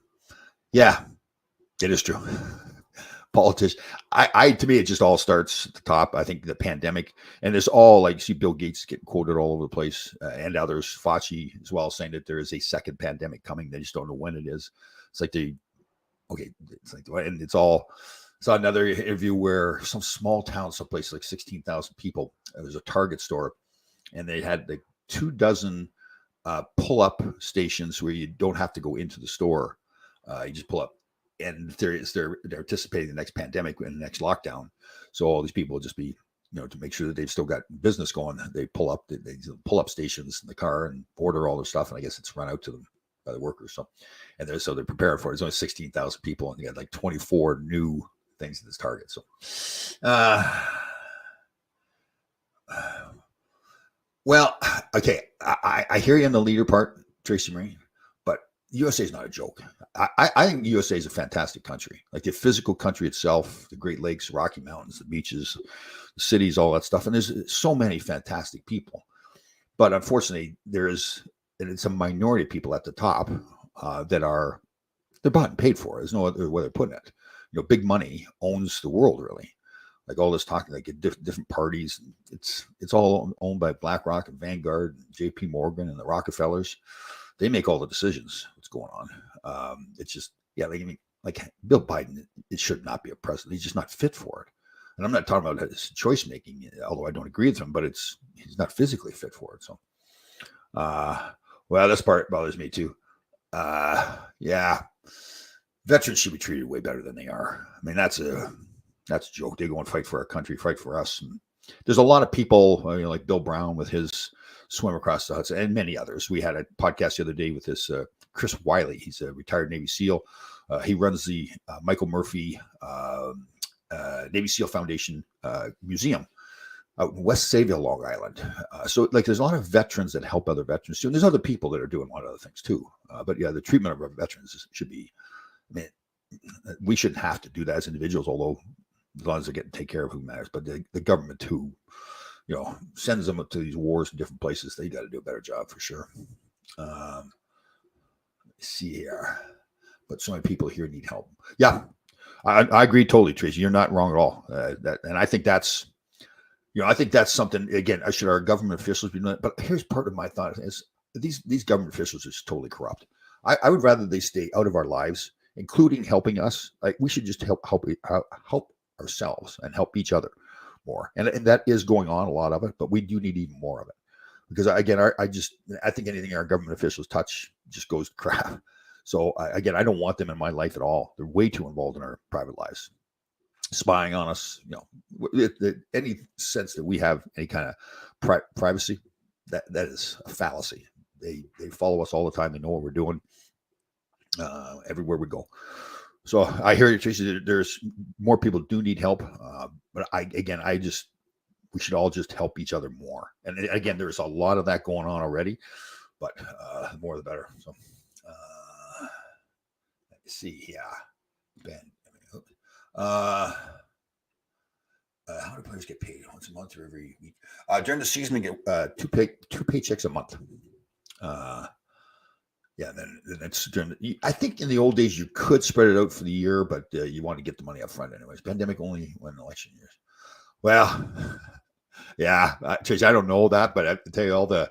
is true. Politicians. To me, it just all starts at the top. I think the pandemic, and there's all like, see Bill Gates getting quoted all over the place, and others, Fauci as well, saying that there is a second pandemic coming. They just don't know when it is. It's like and it's all. Saw another interview where some small town, someplace like 16,000 people. There's a Target store, and they had like 24 pull-up stations where you don't have to go into the store. You just pull up. And they're anticipating the next pandemic and the next lockdown. So all these people will just be, to make sure that they've still got business going, they pull up, they pull up stations in the car and order all their stuff. And I guess it's run out to them by the workers. So, and they're preparing for it. There's only 16,000 people, and they got like 24 new things in this Target. So, well, okay. I hear you on the leader part, Tracy Marie. USA is not a joke. I think USA is a fantastic country. Like the physical country itself, the Great Lakes, Rocky Mountains, the beaches, the cities, all that stuff. And there's so many fantastic people. But unfortunately, it's a minority of people at the top that they're bought and paid for. There's no other way they're putting it. Big money owns the world, really. Like all this talking, like different parties. It's all owned by BlackRock and Vanguard and JP Morgan and the Rockefellers. They make all the decisions. What's going on? It's just, like Bill Biden, it should not be a president. He's just not fit for it. And I'm not talking about his choice making, although I don't agree with him, but he's not physically fit for it. So, well, this part bothers me too. Yeah, veterans should be treated way better than they are. I mean, that's a joke. They go and fight for our country, fight for us. And there's a lot of people, like Bill Brown with his swim across the Hudson, and many others. We had a podcast the other day with this Chris Wiley. He's a retired Navy SEAL. He runs the Michael Murphy Navy SEAL Foundation Museum out in West Sayville, Long Island. So like there's a lot of veterans that help other veterans too. And there's other people that are doing a lot of other things too. But yeah, the treatment of our veterans should be, I mean, we shouldn't have to do that as individuals, although as long as they're getting taken care of, who matters. But the government who, sends them to these wars in different places, they got to do a better job for sure. Let's see here. But so many people here need help. Yeah, I agree totally, Tracy. You're not wrong at all. And I think that's, I think that's something, again, should our government officials be doing that? But here's part of my thought is these government officials are just totally corrupt. I would rather they stay out of our lives, including helping us. Like we should just help ourselves and help each other more. And that is going on, a lot of it, but we do need even more of it. Because again, I think anything our government officials touch just goes to crap. So again, I don't want them in my life at all. They're way too involved in our private lives, spying on us. Any sense that we have any kind of privacy, that is a fallacy. They follow us all the time. They know what we're doing everywhere we go. So I hear you, Tracy. There's more people do need help, but we should all just help each other more. And again, there's a lot of that going on already, but the more the better. So let me see. Yeah, Ben. How do players get paid? Once a month or every week? During the season, we get two paychecks a month. Yeah, then it's I think in the old days you could spread it out for the year, but you want to get the money up front anyways. Pandemic only when election years. Well, yeah, Tracy, I don't know that, but I tell you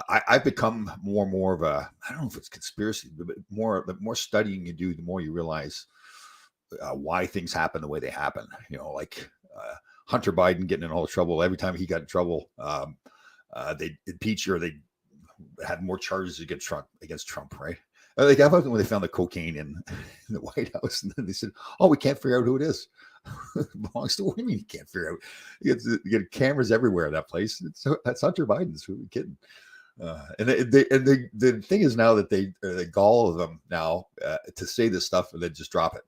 I've become more and more of a, I don't know if it's conspiracy, but the more studying you do, the more you realize why things happen the way they happen. Like Hunter Biden getting in all the trouble. Every time he got in trouble, they impeach or they had more charges against Trump, right? Like how about when they found the cocaine in the White House, and then they said, "Oh, we can't figure out who it is." It belongs to, what do you mean you can't figure out? You get cameras everywhere in that place. That's Hunter Biden's. Who are we kidding? And the thing is now that they gall them now to say this stuff and then just drop it.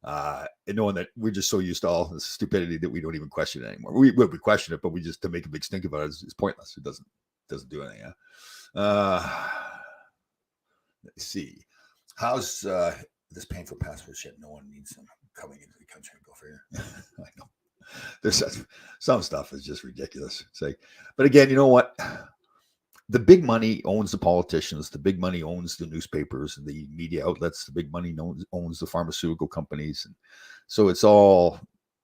And knowing that we're just so used to all the stupidity that we don't even question it anymore. We question it, but we just, to make a big stink about it is pointless. It doesn't do anything. Let's see. How's this paying for passport shit? No one needs them coming into the country. Go figure. I know. There's some stuff is just ridiculous. It's like, but again, you know what? The big money owns the politicians. The big money owns the newspapers and the media outlets. The big money owns the pharmaceutical companies. And so it's all,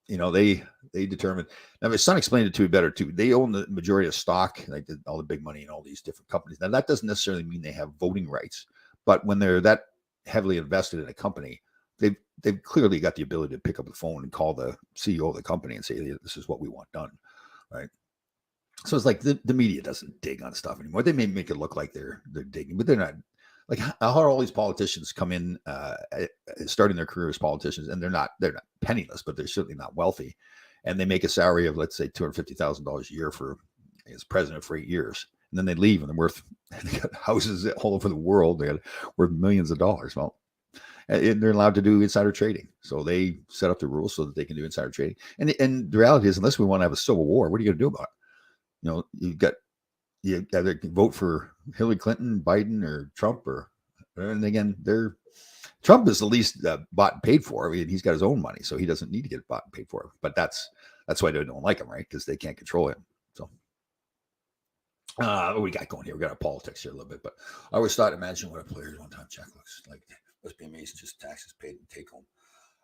they determine. Now, my son explained it to me better too. They own the majority of stock, like all the big money in all these different companies. Now, that doesn't necessarily mean they have voting rights, but when they're that heavily invested in a company, they've clearly got the ability to pick up the phone and call the CEO of the company and say, hey, this is what we want done, right? So it's like the media doesn't dig on stuff anymore. They may make it look like they're digging, but they're not. Like how all these politicians come in, starting their career as politicians, and they're not penniless, but they're certainly not wealthy, and they make a salary of, let's say, $250,000 a year as president for 8 years, and then they leave and they got houses all over the world. They're worth millions of dollars. Well, and they're allowed to do insider trading, so they set up the rules so that they can do insider trading. And the reality is, unless we want to have a civil war, what are you going to do about it? You either vote for Hillary Clinton, Biden, or Trump, and again, Trump is the least bought and paid for. I mean, he's got his own money, so he doesn't need to get bought and paid for. But that's why they don't like him, right? Because they can't control him. So, what we got going here? We got our politics here a little bit, but I always thought, imagine what a player's one-time check looks like. Must be amazing, just taxes paid and take home.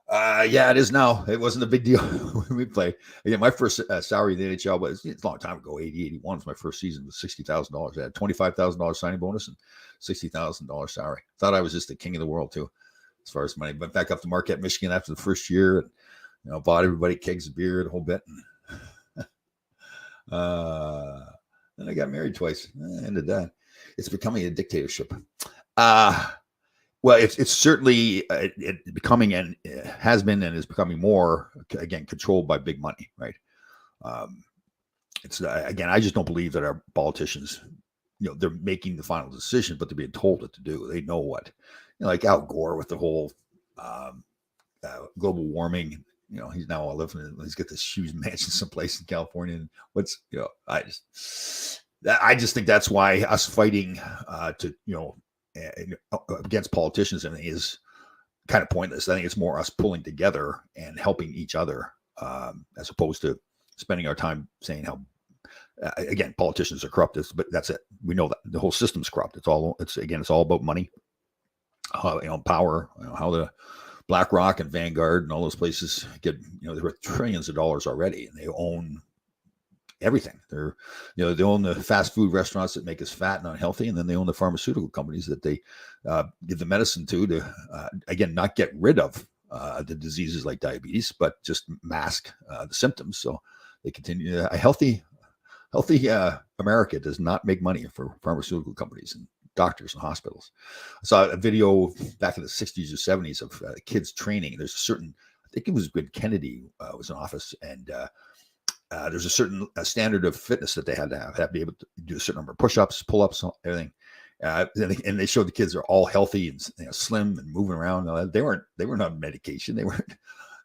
Yeah, it is now. It wasn't a big deal when we played. Again, my first salary in the NHL it's a long time ago. 81 was my first season with $60,000. I had $25,000 signing bonus and $60,000 salary. Thought I was just the king of the world too, as far as money. Went back up to Marquette, Michigan after the first year, and bought everybody kegs of beer, the whole bit. And, then I got married twice. Ended that. It's becoming a dictatorship. Well, it's certainly becoming, and has been and is becoming more, again, controlled by big money, right? it's again, I just don't believe that our politicians, they're making the final decision, but they're being told what to do. They know what, like Al Gore with the whole global warming. He's now living in, he's got this huge mansion someplace in California. And I just think that's why us fighting against politicians, I think, is kind of pointless. I think it's more us pulling together and helping each other, as opposed to spending our time saying how, again, politicians are corrupt. But that's it. We know that the whole system's corrupt. It's all about money, power, how the BlackRock and Vanguard and all those places get, they're worth trillions of dollars already, and they own everything. They own the fast food restaurants that make us fat and unhealthy, and then they own the pharmaceutical companies that they give the medicine to again, not get rid of the diseases like diabetes, but just mask the symptoms. So they continue. A healthy America does not make money for pharmaceutical companies and doctors and hospitals. I saw a video back in the 60s or 70s of kids training. There's a certain, I think it was when Kennedy was in office, and there's a certain standard of fitness that they had to have to be able to do a certain number of push-ups, pull-ups, everything. And they showed the kids are all healthy and slim and moving around. They weren't on medication. They weren't,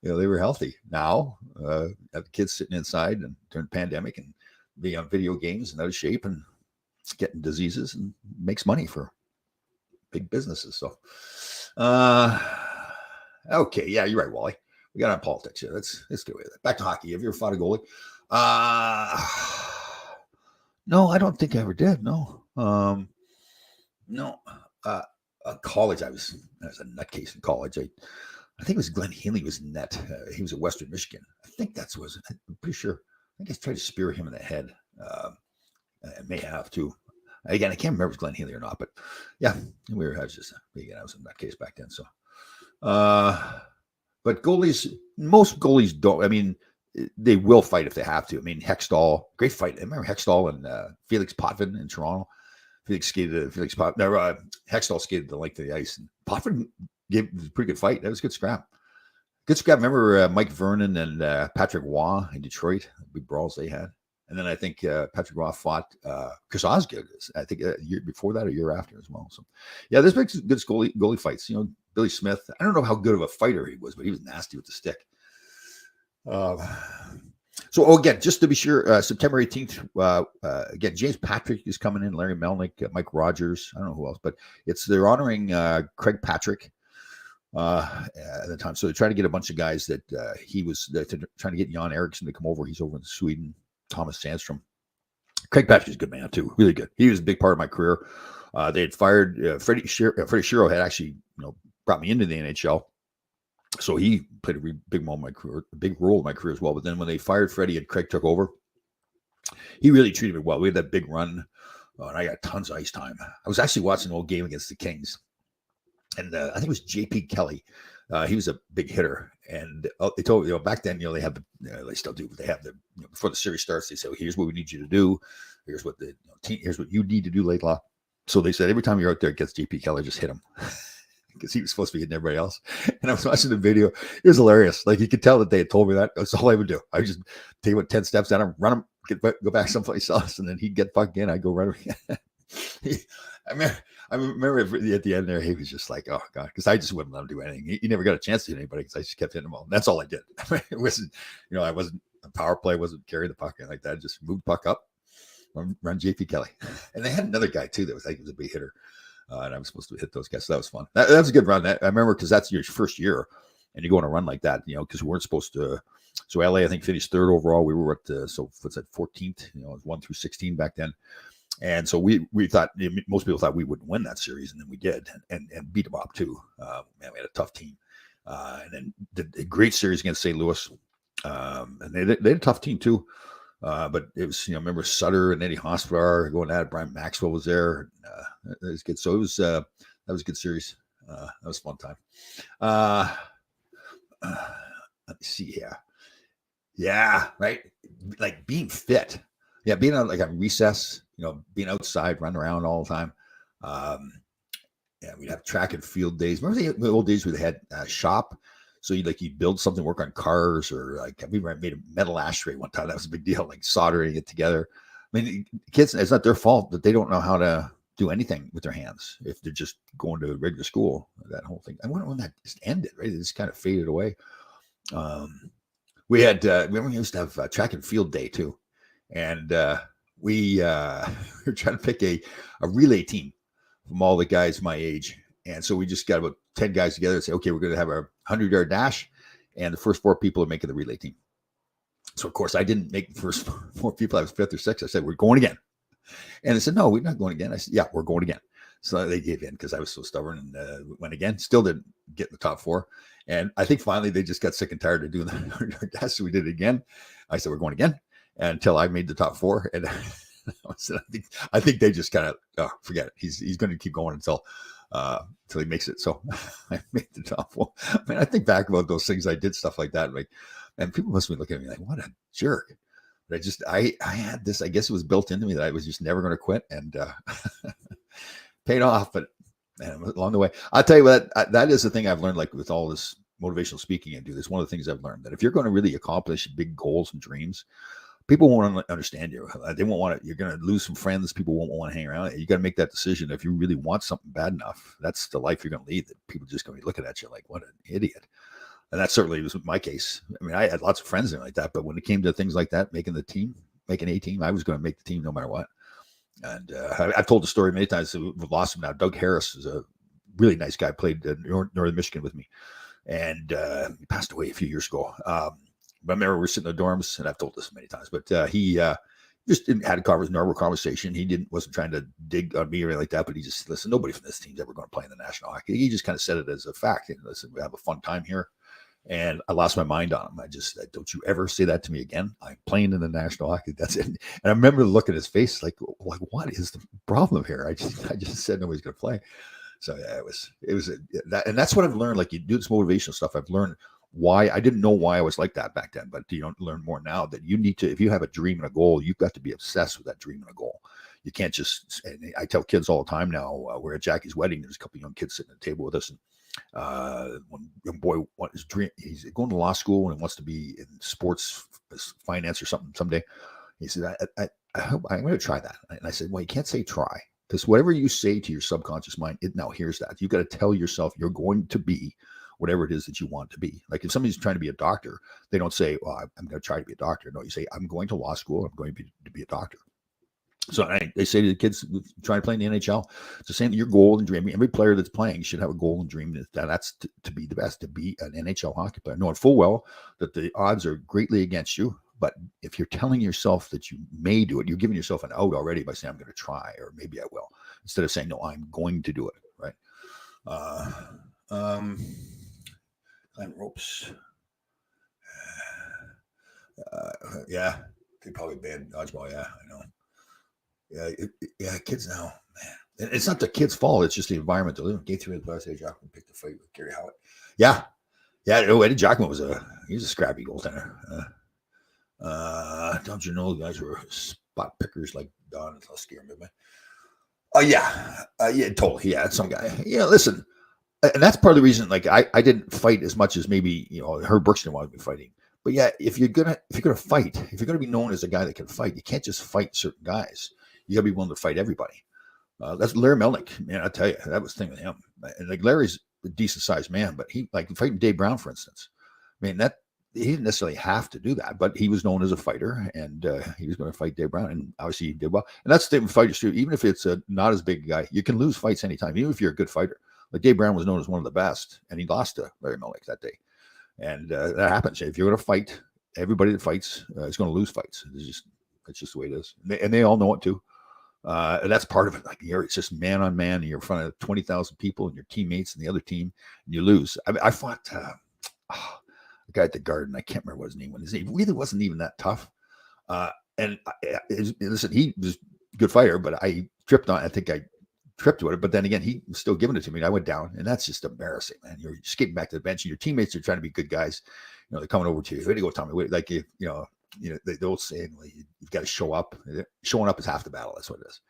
they were healthy. Now have the kids sitting inside and during the pandemic and being on video games and out of shape and getting diseases, and makes money for big businesses. So, okay. Yeah, you're right, Wally. We got on politics here. Let's get away with it. Back to hockey. Have you ever fought a goalie? No, I don't think I ever did. No. No. College, I was a nutcase in college. I think it was Glenn Healy was in net. He was at Western Michigan. I think that's what it was. I'm pretty sure. I think I tried to spear him in the head. I may have too. Again, I can't remember if it was Glenn Healy or not, but yeah, I was in that case back then. So, but most goalies don't. I mean, they will fight if they have to. I mean, Hextall, great fight. I remember Hextall and Felix Potvin in Toronto. Hextall skated the length of the ice, and Potvin gave a pretty good fight. That was a good scrap. Remember Mike Vernon and Patrick Waugh in Detroit, big brawls they had. And then I think Patrick Waugh fought Chris Osgood, I think a year before that, or a year after as well. So, yeah, there's been good goalie fights. Billy Smith, I don't know how good of a fighter he was, but he was nasty with the stick. So, again, just to be sure, September 18th, again, James Patrick is coming in, Larry Melnick, Mike Rogers, I don't know who else, but they're honoring Craig Patrick at the time. So they're trying to get a bunch of guys that trying to get Jan Eriksson to come over. He's over in Sweden. Thomas Sandstrom. Craig Patrick's a good man too, really good. He was a big part of my career. They had fired Freddie Shero had actually brought me into the NHL, so he played a big role in my career as well. But then when they fired Freddie and Craig took over, he really treated me well. We had that big run, and I got tons of ice time. I was actually watching an old game against the Kings, and I think it was J.P. Kelly. He was a big hitter, and they told me, back then, they have they still do, but they have before the series starts, they say, well, here's what we need you to do. Here's what here's what you need to do, Laidlaw. So they said, every time you're out there against JP Keller, just hit him, because he was supposed to be hitting everybody else. And I was watching the video. It was hilarious. Like, you could tell that they had told me that. That's all I would do. I would just take him 10 steps down him, run him, go back someplace else, and then he'd get fucked in. I'd go run him again. I remember at the end there, he was just like, oh, God, because I just wouldn't let him do anything. He never got a chance to hit anybody because I just kept hitting him all. And that's all I did. It wasn't, I wasn't a power play, wasn't carrying the puck like that. Just moved puck up, run JP Kelly. And they had another guy, too, that was like, he was a big hitter. And I was supposed to hit those guys. So that was fun. That was a good run. I remember, because that's your first year, and you go on a run like that, because we weren't supposed to. So LA, I think, finished third overall. We were at, 14th, it was 1 through 16 back then. And so we thought, most people thought we wouldn't win that series, and then we did, and beat them up too. Man, we had a tough team, and then did a great series against St. Louis, and they had a tough team too. But it was, remember Sutter and Eddie Hospodar going at it. Brian Maxwell was there. It was good. So it was that was a good series. That was a fun time. Let me see here. Yeah, right. Like being fit. Yeah, being on like on recess, being outside, running around all the time. Yeah, we'd have track and field days. Remember the old days where they had shop? So you build something, work on cars, or like we made a metal ashtray one time. That was a big deal, like soldering it together. I mean, kids, it's not their fault that they don't know how to do anything with their hands if they're just going to regular school. That whole thing. I wonder when that just ended, right? It just kind of faded away. We used to have track and field day too. And we were trying to pick a relay team from all the guys my age. And so we just got about 10 guys together and say, okay, we're going to have our 100-yard dash. And the first 4 people are making the relay team. So, of course, I didn't make the first 4 people. I was 5th or 6th. I said, we're going again. And they said, no, we're not going again. I said, yeah, we're going again. So they gave in because I was so stubborn and went again. Still didn't get in the top 4. And I think finally they just got sick and tired of doing the 100-yard dash. So we did it again. I said, we're going again until I made the top 4. And I think they just kind of, forget it. He's going to keep going until he makes it. So I made the top 4. I mean, I think back about those things. I did stuff like that. And people must be looking at me like, what a jerk. But I had this, I guess it was built into me that I was just never going to quit, and paid off. But man, along the way, I'll tell you what, that is the thing I've learned, like with all this motivational speaking I do. That's one of the things I've learned, that if you're going to really accomplish big goals and dreams, people won't understand you. They won't want to, you're going to lose some friends. People won't want to hang around. You got to make that decision. If you really want something bad enough, that's the life you're going to lead, that people just going to be looking at you like, what an idiot. And that certainly was my case. I mean, I had lots of friends like that, but when it came to things like that, making a team, I was going to make the team no matter what. And I've told the story many times. We've lost him now. Doug Harris is a really nice guy, played in Northern Michigan with me. And he passed away a few years ago. But I remember we were sitting in the dorms, and I've told this many times, but he just had a normal conversation. He wasn't trying to dig on me or anything like that, but he just, listen, nobody from this team's ever going to play in the National Hockey. He just kind of said it as a fact. Listen, we have a fun time here. And I lost my mind on him. I just, don't you ever say that to me again. I'm playing in the National Hockey. That's it. And I remember looking at his face like, what is the problem here? I just said nobody's going to play. So yeah, it was that, and that's what I've learned. Like, you do this motivational stuff. I've learned why. I didn't know why I was like that back then, but you don't learn more now, that you need to, if you have a dream and a goal, you've got to be obsessed with that dream and a goal. You can't just, and I tell kids all the time now, we're at Jackie's wedding. There's a couple of young kids sitting at the table with us, and one young boy, his dream, he's going to law school and wants to be in sports finance or something someday. He said, I hope I'm going to try that. And I said, well, you can't say try, because whatever you say to your subconscious mind, now here's that. You got to tell yourself you're going to be whatever it is that you want to be. Like if somebody's trying to be a doctor, they don't say, well, I'm going to try to be a doctor. No, you say, I'm going to law school. I'm going to be a doctor. So they say to the kids trying to play in the NHL, it's the same. Your goal and dream. Every player that's playing should have a goal and dream. That's to be the best, to be an NHL hockey player, knowing full well that the odds are greatly against you. But if you're telling yourself that you may do it, you're giving yourself an out already by saying, I'm going to try, or maybe I will, instead of saying, no, I'm going to do it. Right. Climb ropes. Yeah. They probably banned dodgeball. Yeah, I know. Yeah, kids now, man. It's not the kids' fault. It's just the environment they live in. Game 3 of the Class A, Jackman picked a fight with Gary Howitt. Yeah. Eddie Jackman was a scrappy goaltender. Don't you know the guys were spot pickers like Don and Lusky or Midway? Oh yeah, totally. Yeah, it's some guy. Listen, and that's part of the reason. Like I didn't fight as much as maybe Herb Brooks didn't want to be fighting. But yeah, if you're gonna fight, if you're gonna be known as a guy that can fight, you can't just fight certain guys. You gotta be willing to fight everybody. That's Larry Melnick, man. I tell you, that was the thing with him. And like Larry's a decent sized man, but he, like fighting Dave Brown, for instance. I mean, that he didn't necessarily have to do that, but he was known as a fighter, and he was going to fight Dave Brown, and obviously he did well. And that's the thing with fighters too. Even if it's not as big a guy, you can lose fights anytime, even if you're a good fighter. Like Dave Brown was known as one of the best, and he lost to Larry Melnick that day. And that happens. If you're going to fight, everybody that fights is going to lose fights. It's just the way it is, and they all know it too. And that's part of it. Like it's just man on man, and you're in front of 20,000 people and your teammates and the other team, and you lose. I fought a guy at the Garden. I can't remember what his name was. His name really wasn't even that tough. Listen, he was a good fighter, but I tripped on. I think I tripped with it, but then again, he was still giving it to me. And I went down, and that's just embarrassing, man. You're skating back to the bench, and your teammates are trying to be good guys. They're coming over to you. Way to go, Tommy. Like the old saying, you've got to show up. Showing up is half the battle. That's what it is.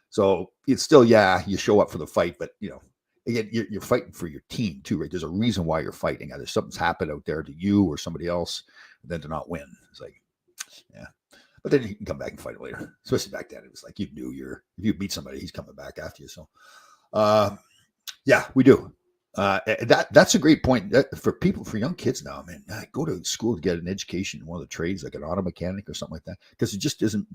So it's still, you show up for the fight, but again, you're fighting for your team too, right? There's a reason why you're fighting. Either something's happened out there to you or somebody else, then to not win. It's like, yeah. But then you can come back and fight later. Especially back then, it was like you knew if you beat somebody, he's coming back after you. So, yeah, we do. That's a great point for young kids now. Man, go to school to get an education in one of the trades, like an auto mechanic or something like that, because it just isn't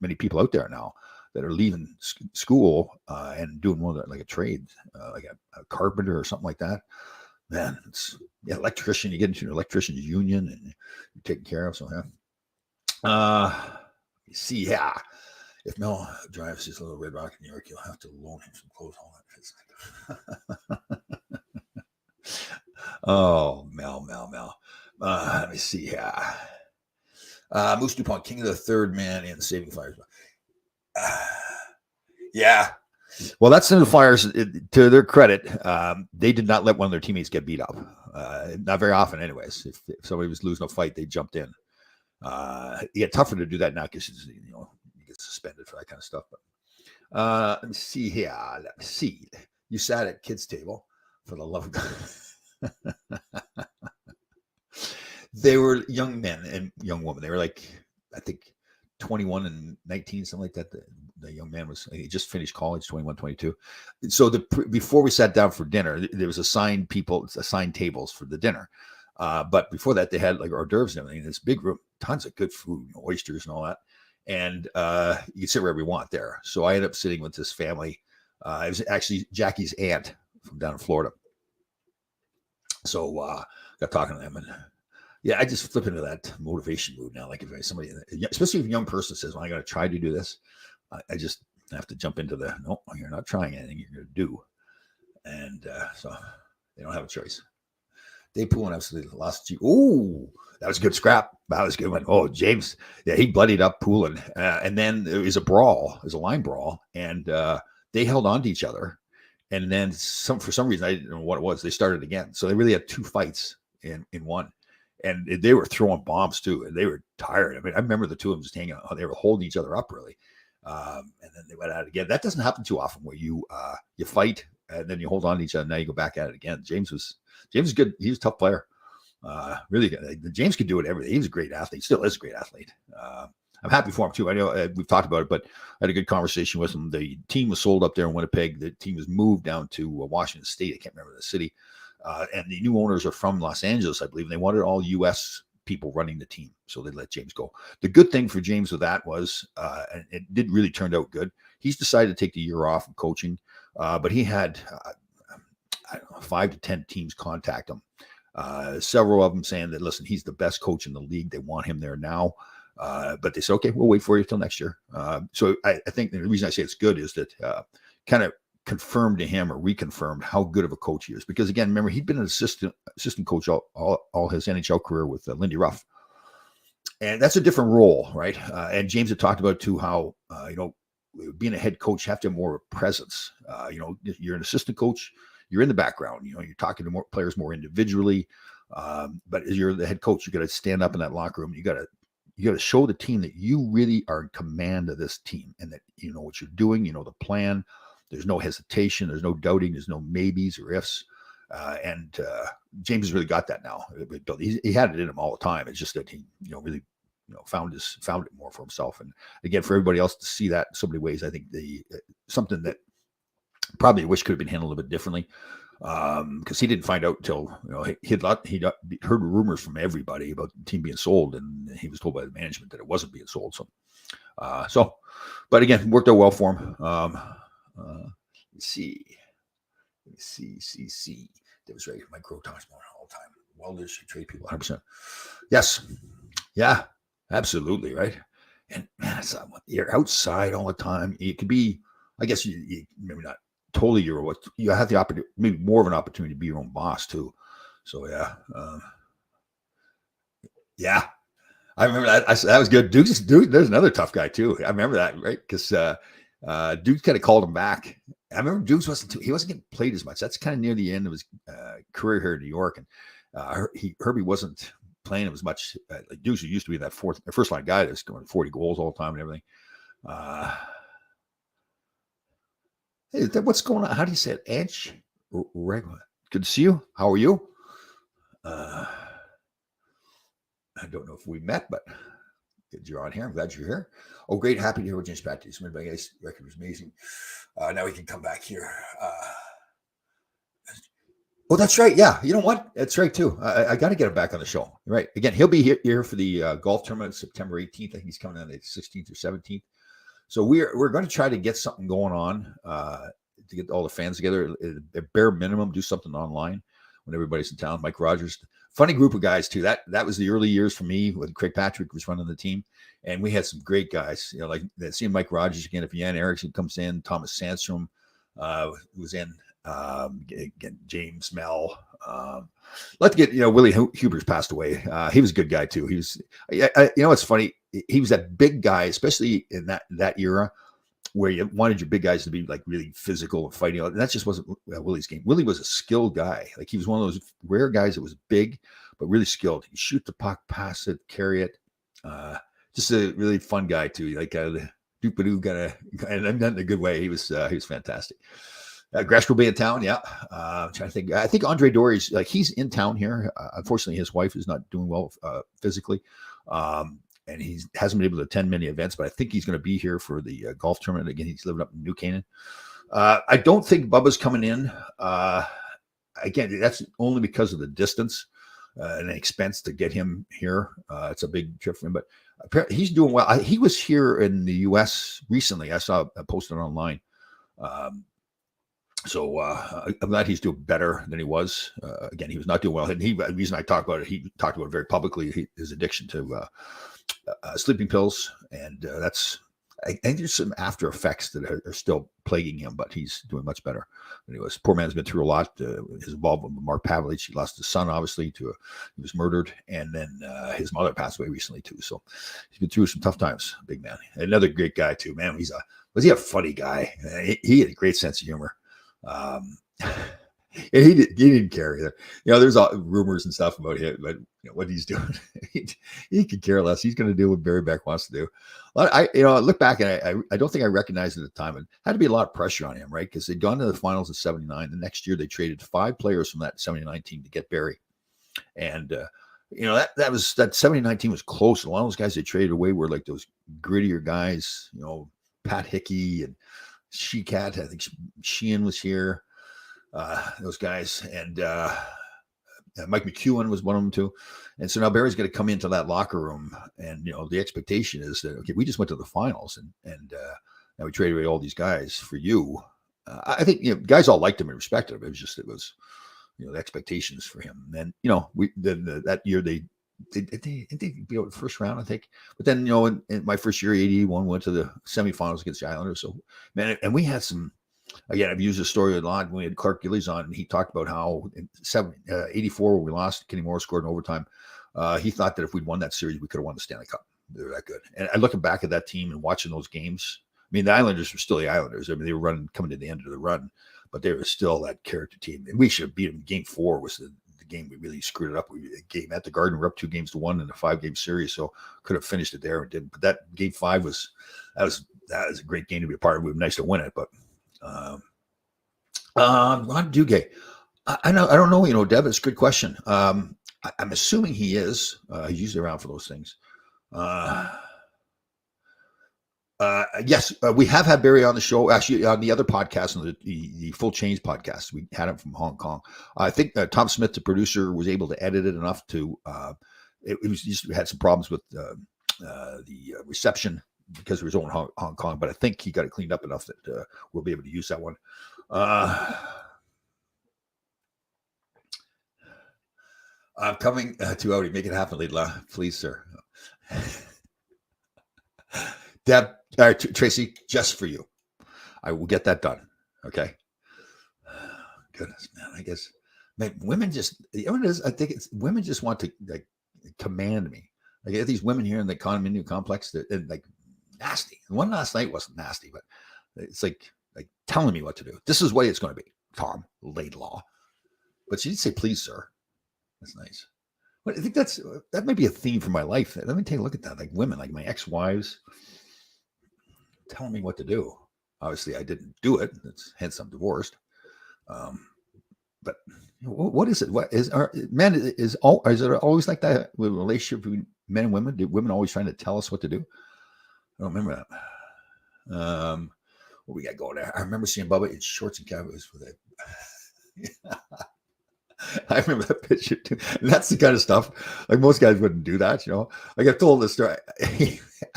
many people out there now that are leaving school and doing one of the, like a trade, like a carpenter or something like that. Man, it's electrician. You get into an electrician's union and you're taken care of. So you see, yeah. If Mel drives his little red rocket in New York, you'll have to loan him some clothes. All that. Oh, Mel. Let me see here. Moose DuPont, king of the third man in the Saving Flyers. Yeah. Well, that's in the Flyers. To their credit, they did not let one of their teammates get beat up. Not very often, anyways. If somebody was losing a fight, they jumped in. You get tougher to do that now because you get suspended for that kind of stuff. But let me see here. Let me see. You sat at kids' table for the love of God. They were young men and young women. They were like, I think, 21 and 19, something like that. The young man he just finished college, 21, 22. So before we sat down for dinner, there was assigned tables for the dinner. But before that, they had like hors d'oeuvres and everything in this big room, tons of good food, oysters and all that. And you can sit wherever you want there. So I ended up sitting with this family. It was actually Jackie's aunt from down in Florida. So got talking to them, and yeah, I just flip into that motivation mood now. Like if somebody, especially if a young person says, "Well, I got to try to do this," I just have to jump into the no. You're not trying anything. You're going to do, and so they don't have a choice. Dave Poulin absolutely lost you. Oh, that was a good scrap. That was a good one. Oh, James, yeah, he bloodied up Poulin, and then it was a brawl. It was a line brawl, and they held on to each other. And then for some reason, I didn't know what it was. They started again. So they really had two fights in one. And they were throwing bombs too. And they were tired. I mean, I remember the two of them just hanging out. They were holding each other up really. And then they went at it again. That doesn't happen too often where you fight and then you hold on to each other. And now you go back at it again. James was good. He was a tough player. Really good. James could do it everything. He was a great athlete. Still is a great athlete. I'm happy for him too. I know we've talked about it, but I had a good conversation with him. The team was sold up there in Winnipeg. The team was moved down to Washington State. I can't remember the city. And the new owners are from Los Angeles, I believe. And they wanted all U.S. people running the team. So they let James go. The good thing for James with that was, and it did really turn out good. He's decided to take the year off of coaching, but he had, I don't know, 5 to 10 teams contact him. Several of them saying that, listen, he's the best coach in the league. They want him there now. But they said, okay, we'll wait for you till next year. So I think the reason I say it's good is that kind of confirmed to him or reconfirmed how good of a coach he is. Because again, remember, he'd been an assistant coach all his NHL career with Lindy Ruff. And that's a different role, right? And James had talked about too how, being a head coach, you have to have more of a presence. You're an assistant coach, you're in the background, you're talking to more players more individually. But as you're the head coach, you got to stand up in that locker room. You got to show the team that you really are in command of this team and that you know what you're doing, you know the plan. There's no hesitation, there's no doubting, there's no maybes or ifs. And James has really got that now. He had it in him all the time. It's just that he, really, found it more for himself. And again, for everybody else to see that in so many ways, I think something that probably wish could have been handled a little bit differently. Because he didn't find out until he'd heard rumors from everybody about the team being sold, and he was told by the management that it wasn't being sold. So, but again, worked out well for him. Let's see. That was right. Micro talks more all the time. Welders should trade people 100%. Yes. Yeah. Absolutely. Right. And man, you're outside all the time. It could be. I guess you maybe not. Totally, you have the opportunity, maybe more of an opportunity to be your own boss too. So yeah, yeah, I remember that. That was good. Duke. There's another tough guy too. I remember that, right? Because Duke kind of called him back. I remember Duke wasn't getting played as much. That's kind of near the end of his career here in New York, and Herbie wasn't playing him as much. Like Duke used to be that first line guy that's scoring 40 goals all the time and everything. Hey, what's going on? How do you say it? Anch? Regular. Good to see you. How are you? Uh, I don't know if we met, but good you're on here. I'm glad you're here. Oh, great. Happy to hear what James Pat did. Submitted by Guys record was amazing. Now we can come back here. Oh, that's right. Yeah. You know what? That's right, too. I got to get him back on the show. Right. Again, he'll be here for the golf tournament September 18th. I think he's coming on the 16th or 17th. So we're going to try to get something going on to get all the fans together. At bare minimum, do something online when everybody's in town. Mike Rogers, funny group of guys too. That was the early years for me when Craig Patrick was running the team, and we had some great guys. You know, like seeing Mike Rogers again. If Jan Erickson comes in, Thomas Sandstrom was in. Again, James Mel. Let's get Willie Huber's passed away. He was a good guy too. He was. It's funny. He was that big guy, especially in that era where you wanted your big guys to be like really physical and fighting. And that just wasn't Willie's game. Willie was a skilled guy. Like he was one of those rare guys that was big but really skilled. He shoot the puck, pass it, carry it. Just a really fun guy too. Like the doop-a-doo and not in a good way. He was fantastic. Grass will be in town. Yeah. I'm trying to think. I think Andre Dory's he's in town here. Unfortunately, his wife is not doing well physically. And he hasn't been able to attend many events, but I think he's going to be here for the golf tournament. Again, he's living up in New Canaan. I don't think Bubba's coming in. Again, that's only because of the distance and the expense to get him here. It's a big trip for him, but apparently he's doing well. He was here in the U.S. recently. I saw a posted online. So I'm glad he's doing better than he was. Again, he was not doing well. And the reason I talk about it, he talked about it very publicly, his addiction to sleeping pills. And I think there's some after effects that are still plaguing him, but he's doing much better than he was. Poor man's been through a lot. His involvement with Mark Pavlich, he lost his son, obviously, he was murdered. And then his mother passed away recently, too. So he's been through some tough times, big man. Another great guy, too. Man, was he a funny guy? He had a great sense of humor. And he didn't care either. There's all rumors and stuff about him, but what he's doing, he could care less. He's going to do what Barry Beck wants to do. I look back and I don't think I recognized it at the time. It had to be a lot of pressure on him, right? Because they'd gone to the finals of '79. The next year they traded 5 players from that '79 team to get Barry, and that '79 team was close. A lot of those guys they traded away were like those grittier guys, Pat Hickey and Sheekat. I think Sheehan was here. Those guys, and Mike McEwen was one of them too. And so now Barry's going to come into that locker room, and the expectation is that okay, we just went to the finals, and now we traded away all these guys for you. I think guys all liked him and respected him. It was the expectations for him. And then that year they be out the first round, I think. But then in my first year, 81 went to the semifinals against the Islanders. So man, and we had some. Again, I've used this story a lot when we had Clark Gillies on, and he talked about how in 84, when we lost, Kenny Moore scored in overtime. He thought that if we'd won that series, we could have won the Stanley Cup. They were that good. And I looking back at that team and watching those games, I mean, the Islanders were still the Islanders. I mean, they were coming to the end of the run, but they were still that character team. And we should have beat them. Game 4 was the game we really screwed it up. Game at the Garden, we're up 2-1 in a 5-game series, so could have finished it there and didn't. But that Game 5 was a great game to be a part of. It would be nice to win it, but. Ron Duguay. I don't know, Deb, it's a good question. I'm assuming he is. He's usually around for those things. Yes, we have had Barry on the show. Actually, on the other podcast, on the Full Change podcast, we had him from Hong Kong. I think Tom Smith, the producer, was able to edit it enough to. It was just had some problems with the reception because it was over in Hong Kong, but I think he got it cleaned up enough that we'll be able to use that one. I'm coming to Audi. Make it happen, Lidla. Please, sir. Deb, Tracy, just for you. I will get that done. Okay. Goodness, man. I guess women just, I think women just want to command me. Like, I get these women here in the condominium complex that like nasty. One last night wasn't nasty, but it's like telling me what to do. This is what it's going to be, Tom Laidlaw. But she did say, please, sir. That's nice. But I think that might be a theme for my life. Let me take a look at that. Like women, like my ex-wives telling me what to do. Obviously, I didn't do it. Hence I'm divorced. But what is it? What is men is it always like that with a relationship between men and women? Do women always trying to tell us what to do? I don't remember that. What we got going there? I remember seeing Bubba in shorts and cowboys with it. I remember that picture too. And that's the kind of stuff like most guys wouldn't do that, you know. Like I've told this story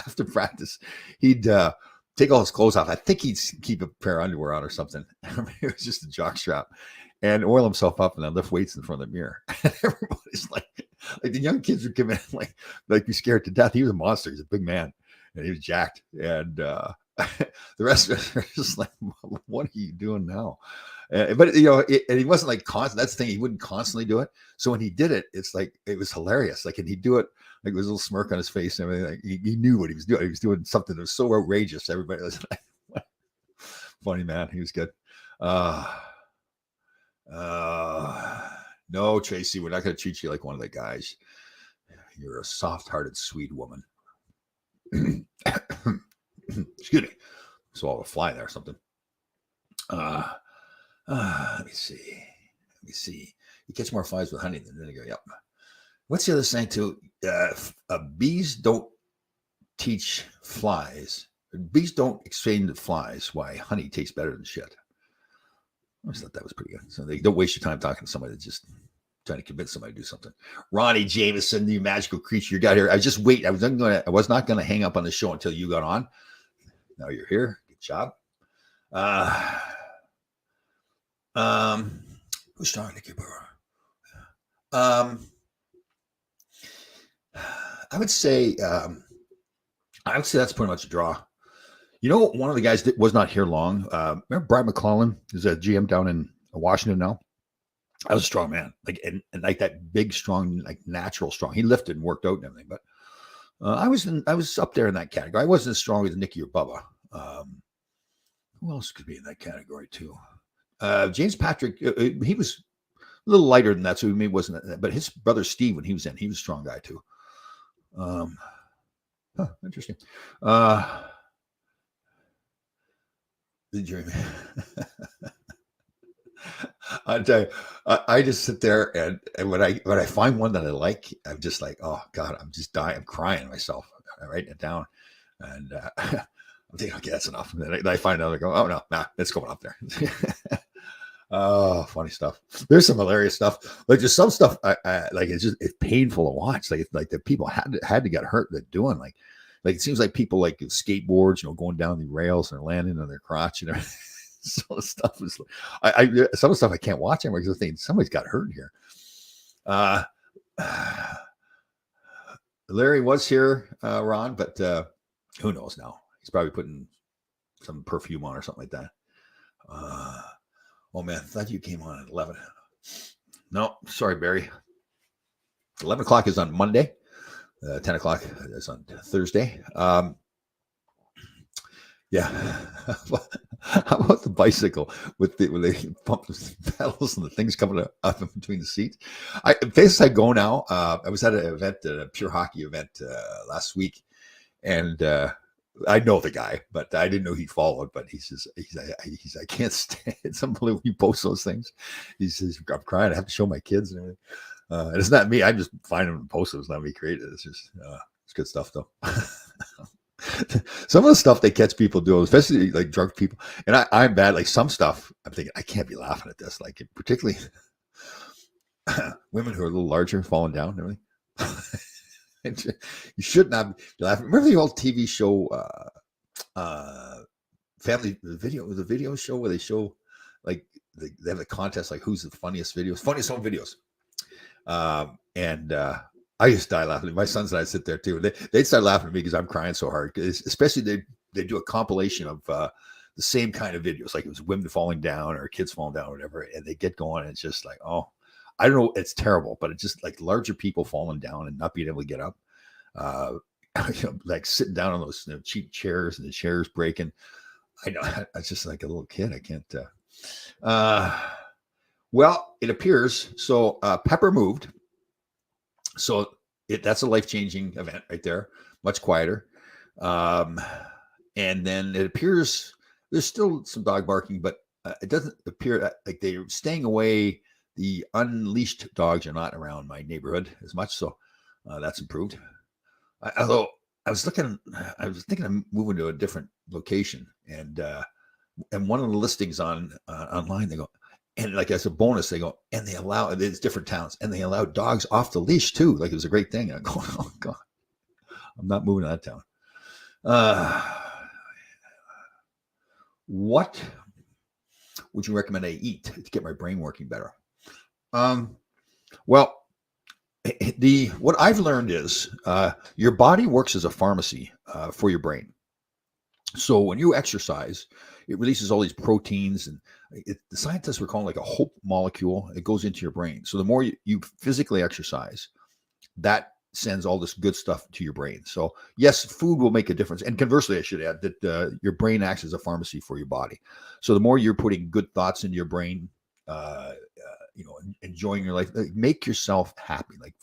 after practice, he'd take all his clothes off. I think he'd keep a pair of underwear on or something. It was just a jock strap, and oil himself up and then lift weights in front of the mirror. Everybody's like the young kids would come in like be scared to death. He was a monster. He's a big man, and he was jacked. And the rest of us are just like, what are you doing now? But you know, and he wasn't like constant. That's the thing. He wouldn't constantly do it. So when he did it, it's like it was hilarious. Like, and he'd do it like with a little smirk on his face and everything. Like he knew what he was doing. He was doing something that was so outrageous. Everybody was like, funny man. He was good. No, Tracy, we're not going to treat you like one of the guys. You're a soft-hearted, sweet woman. Excuse me. Swallow a fly there or something. Let me see. You catch more flies with honey than vinegar. Yep. What's the other saying too? Bees don't teach flies. Bees don't explain to flies why honey tastes better than shit. I always thought that was pretty good. So they don't waste your time talking to somebody that's just trying to convince somebody to do something. Ronnie Jameson, you magical creature, you got here. I was just waiting. I was not going to hang up on the show until you got on. Now you're here. Good job. Who's starting to keep her? I would say that's pretty much a draw. You know, one of the guys that was not here long. Remember Brian McClellan is a GM down in Washington now. I was a strong man, like and like that big, strong, like natural strong. He lifted and worked out and everything, but I was up there in that category. I wasn't as strong as Nicky or Bubba. Who else could be in that category too? James Patrick, he was a little lighter than that, so he maybe wasn't. But his brother Steve, when he was a strong guy too. Interesting. The jury. I tell you, I just sit there and when I find one that I like, I'm just like, oh God, I'm just dying. I'm crying myself. I write it down, and I'm thinking, okay, that's enough. And then I find out, I go, oh no, nah, it's going up there. Oh, funny stuff. There's some hilarious stuff. Like just some stuff, I like it's painful to watch. Like the people had to get hurt. They're doing like it seems like people like skateboards, you know, going down the rails and landing on their crotch and everything. So stuff is some of the stuff I can't watch anymore because I think somebody's got hurt here. Larry was here, Ron, but who knows now? He's probably putting some perfume on or something like that. Oh man, I thought you came on at 11. No, sorry, Barry. 11 o'clock is on Monday. 10 o'clock is on Thursday. Yeah. How about the bicycle when they pump the pedals and the things coming up in between the seats? Places I go now. I was at an event, a pure hockey event last week, and I know the guy, but I didn't know he followed. But he says I can't stand. It's unbelievable. He posts those things. He says I'm crying. I have to show my kids and everything. And it's not me. I just find them and post them. It's not me created. It's just it's good stuff though. Some of the stuff they catch people doing, especially like drunk people, and I'm bad. Like some stuff, I'm thinking I can't be laughing at this. Like particularly women who are a little larger falling down and everything. You should not be laughing. Remember the old TV show, Family the video show where they show like they have a contest like who's the funniest home videos, and I used to die laughing. My sons and I sit there too. They'd start laughing at me because I'm crying so hard. Especially they do a compilation of the same kind of videos, like it was women falling down or kids falling down or whatever, and they get going. And it's just like, oh, I don't know, it's terrible, but it's just like larger people falling down and not being able to get up, like sitting down on those cheap chairs and the chairs breaking. I know, it's just like a little kid. I can't. Well, it appears so. Pepper moved. So that's a life-changing event right there, much quieter. And then it appears there's still some dog barking, but it doesn't appear like they're staying away. The unleashed dogs are not around my neighborhood as much, so that's improved. Although I was thinking of moving to a different location, and one of the listings on online, they go, and like as a bonus, they go, and they allow, it's different towns, and they allow dogs off the leash too. Like it was a great thing. And I go, oh God, I'm not moving to that town. What would you recommend I eat to get my brain working better? Well, what I've learned is your body works as a pharmacy for your brain. So when you exercise, it releases all these proteins, and the scientists were calling like a hope molecule. It goes into your brain. So the more you physically exercise, that sends all this good stuff to your brain. So yes, food will make a difference. And conversely, I should add that your brain acts as a pharmacy for your body. So the more you're putting good thoughts into your brain, enjoying your life, like, make yourself happy. Like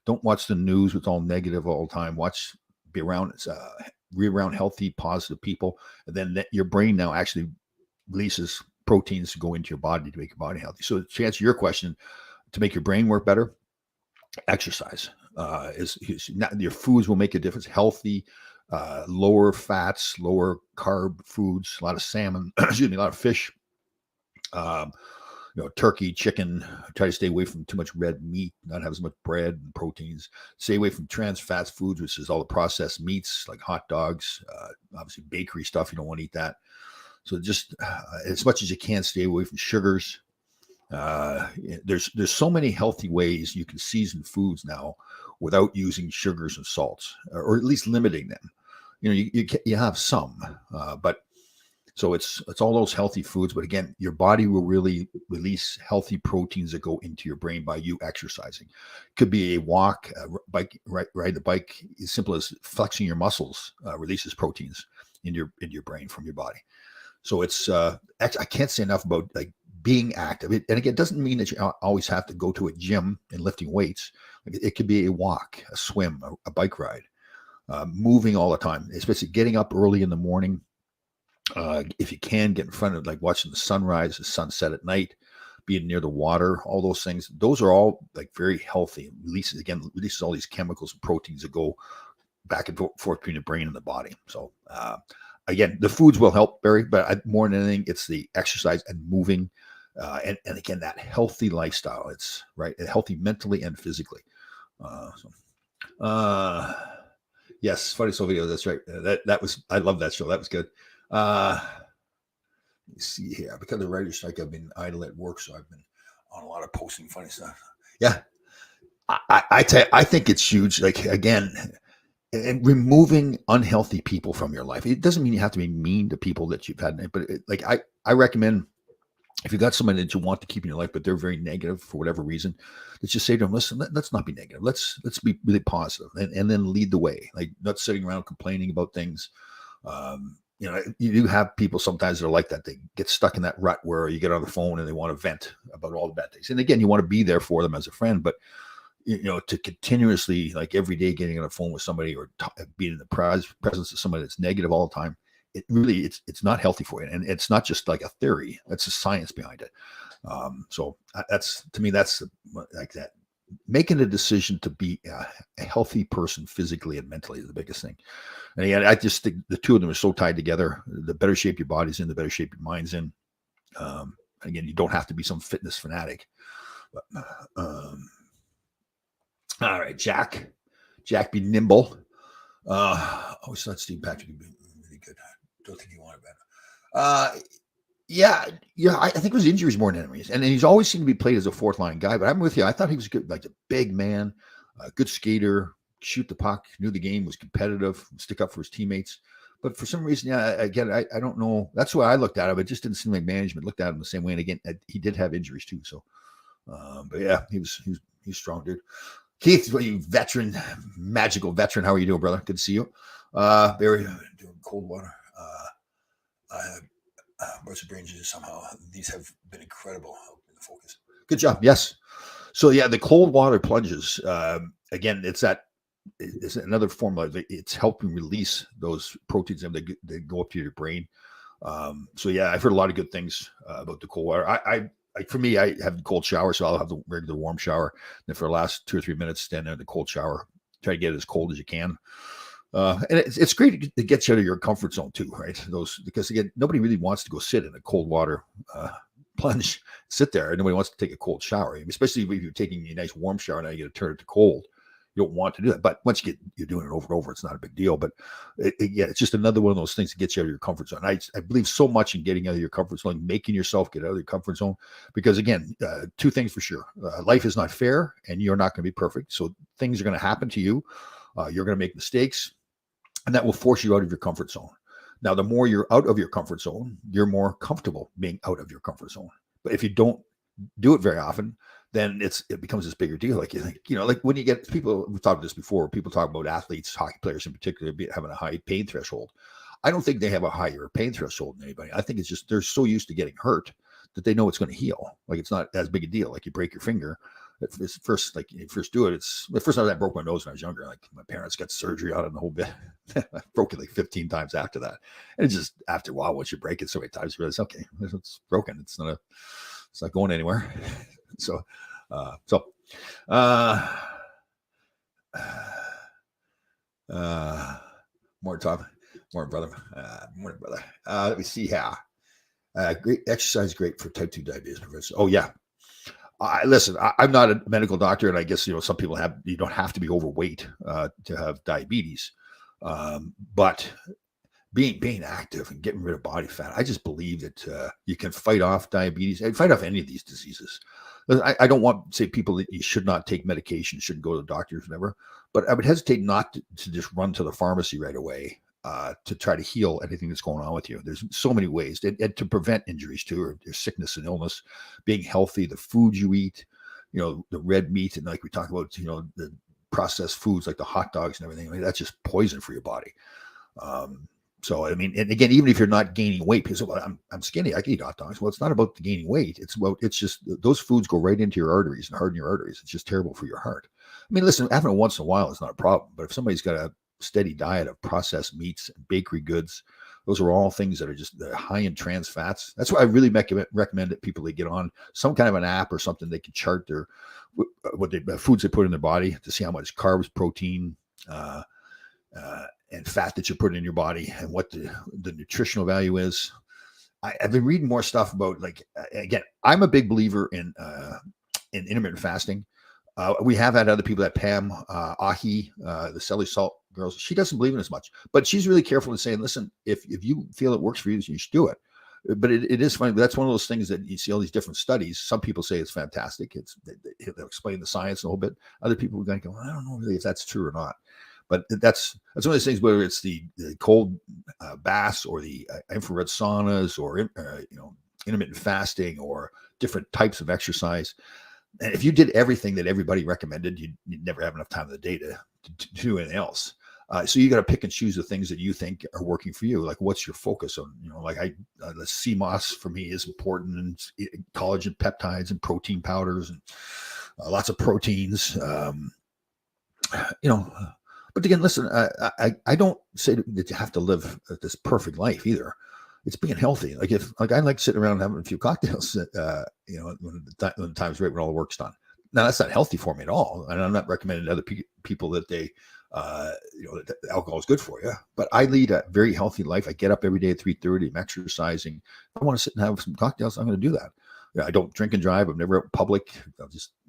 don't watch the news with all negative all the time. Be around healthy, positive people. And then your brain now actually releases proteins to go into your body to make your body healthy. So to answer your question, to make your brain work better, exercise your foods will make a difference. Healthy, lower fats, lower carb foods, a lot of salmon, a lot of fish, turkey, chicken. Try to stay away from too much red meat, not have as much bread and proteins. Stay away from trans fat foods, which is all the processed meats like hot dogs, obviously bakery stuff. You don't want to eat that. So just as much as you can, stay away from sugars. There's so many healthy ways you can season foods now without using sugars and salts, or at least limiting them. You have some, but so it's all those healthy foods. But again, your body will really release healthy proteins that go into your brain by you exercising. Could be a walk, bike, ride the bike. As simple as flexing your muscles releases proteins in your brain from your body. So it's I can't say enough about like being active. And again, it doesn't mean that you always have to go to a gym and lifting weights. It could be a walk, a swim, a bike ride, moving all the time, especially getting up early in the morning. If you can, get in front of like watching the sunrise, the sunset at night, being near the water, all those things. Those are all like very healthy. Releases all these chemicals and proteins that go back and forth between the brain and the body. So again, the foods will help, Barry, but more than anything, it's the exercise and moving. And again, that healthy lifestyle. It's right, healthy mentally and physically. Yes, Funny Soul Video. That's right. That was, I love that show. That was good. Let me see here. Because of the writer's strike, I've been idle at work, so I've been on a lot of posting funny stuff. Yeah, I think it's huge. Like again, and removing unhealthy people from your life. It doesn't mean you have to be mean to people that you've had, but I recommend, if you got somebody that you want to keep in your life, but they're very negative for whatever reason, let's just say to them, listen, let's not be negative. Let's be really positive, and then lead the way. Like not sitting around complaining about things. You do have people sometimes that are like that. They get stuck in that rut where you get on the phone and they want to vent about all the bad things. And again, you want to be there for them as a friend, but to continuously, like every day, getting on the phone with somebody or being in the presence of somebody that's negative all the time, it's not healthy for you. And it's not just like a theory; that's a science behind it. So that's, to me, that's like that. Making a decision to be a healthy person physically and mentally is the biggest thing. And again, I just think the two of them are so tied together. The better shape your body's in, the better shape your mind's in. Again, you don't have to be some fitness fanatic. But, all right, Jack, be nimble. I always thought Steve Patrick would be really good. I don't think he wanted better. Yeah, I think it was injuries more than enemies. And he's always seemed to be played as a fourth line guy, but I'm with you. I thought he was good, like a big man, a good skater, shoot the puck, knew the game, was competitive, stick up for his teammates. But for some reason, again, I don't know. That's the way I looked at him. It just didn't seem like management looked at him the same way. And again, he did have injuries too. So, but yeah, he was strong, dude. Keith, you veteran, magical veteran. How are you doing, brother? Good to see you. Barry, doing cold water. Burst brain injuries somehow. These have been incredible in the focus. Good job. Yes. So yeah, the cold water plunges. Again, it's another form of it's helping release those proteins that go up to your brain. So yeah, I've heard a lot of good things about the cold water. For me, I have the cold shower, so I'll have the regular warm shower. And for the last 2 or 3 minutes, stand there in the cold shower, try to get it as cold as you can. And it's great. It gets you out of your comfort zone too, right? Because again, nobody really wants to go sit in a cold water plunge, sit there. And nobody wants to take a cold shower, especially if you're taking a nice warm shower. Now you got to turn it to cold. You don't want to do that, but once you're doing it over and over, it's not a big deal. But yeah, it's just another one of those things that gets you out of your comfort zone. I believe so much in getting out of your comfort zone, making yourself get out of your comfort zone, because again, 2 things for sure: life is not fair, and you're not going to be perfect. So things are going to happen to you. You're going to make mistakes, and that will force you out of your comfort zone. Now, the more you're out of your comfort zone, you're more comfortable being out of your comfort zone. But if you don't do it very often, then it becomes this bigger deal. Like, like when you get people, we've talked about this before, people talk about athletes, hockey players in particular, having a high pain threshold. I don't think they have a higher pain threshold than anybody. I think it's just they're so used to getting hurt that they know it's going to heal. Like, it's not as big a deal. Like, you break your finger. It's first, like, you first do it. It's the first time I broke my nose when I was younger. Like, my parents got surgery on it and the whole bit. I broke it like 15 times after that. And it's just after a while, once you break it so many times, you realize, okay, it's broken. It's not going anywhere. So, more time, more brother, let me see how. Great exercise, great for type 2 diabetes prevention. Oh yeah. Listen, I'm not a medical doctor, and I guess, some people you don't have to be overweight to have diabetes. But being active and getting rid of body fat, I just believe that you can fight off diabetes and fight off any of these diseases. I don't want to say people that you should not take medication, shouldn't go to the doctors, whatever, but I would hesitate not to just run to the pharmacy right away to try to heal anything that's going on with you. There's so many ways and to prevent injuries too, or sickness and illness, being healthy, the food you eat, the red meat, and like we talk about, the processed foods like the hot dogs and everything. I mean, that's just poison for your body. So, I mean, and again, even if you're not gaining weight, because I'm skinny, I can eat hot dogs. Well, it's not about the gaining weight. It's just those foods go right into your arteries and harden your arteries. It's just terrible for your heart. I mean, listen, having it once in a while is not a problem. But if somebody's got a steady diet of processed meats and bakery goods, those are all things that are just high in trans fats. That's why I really recommend that people, they get on some kind of an app or something. They can chart their foods they put in their body to see how much carbs, protein, and fat that you're putting in your body, and what the nutritional value is. I've been reading more stuff about, like, again, I'm a big believer in intermittent fasting. We have had other people, that Pam Ahi, the Selly Salt girls, she doesn't believe in it as much, but she's really careful in saying, listen, if you feel it works for you, you should do it. But it is funny. That's one of those things that you see all these different studies. Some people say it's fantastic. They'll explain the science a little bit. Other people are going to go, I don't know really if that's true or not. But that's one of those things, whether it's the cold baths or the infrared saunas or intermittent fasting or different types of exercise. And if you did everything that everybody recommended, you'd never have enough time in the day to do anything else. So you got to pick and choose the things that you think are working for you. Like, what's your focus on? Like the CMOS for me is important, and collagen peptides and protein powders and lots of proteins. But again, listen, I don't say that you have to live this perfect life either. It's being healthy. Like, I like sitting around and having a few cocktails, when the time's right, when all the work's done. Now, that's not healthy for me at all, and I'm not recommending to other people that that alcohol is good for you. But I lead a very healthy life. I get up every day at 3:30. I'm exercising. If I want to sit and have some cocktails, I'm going to do that. I don't drink and drive. I'm never out in public.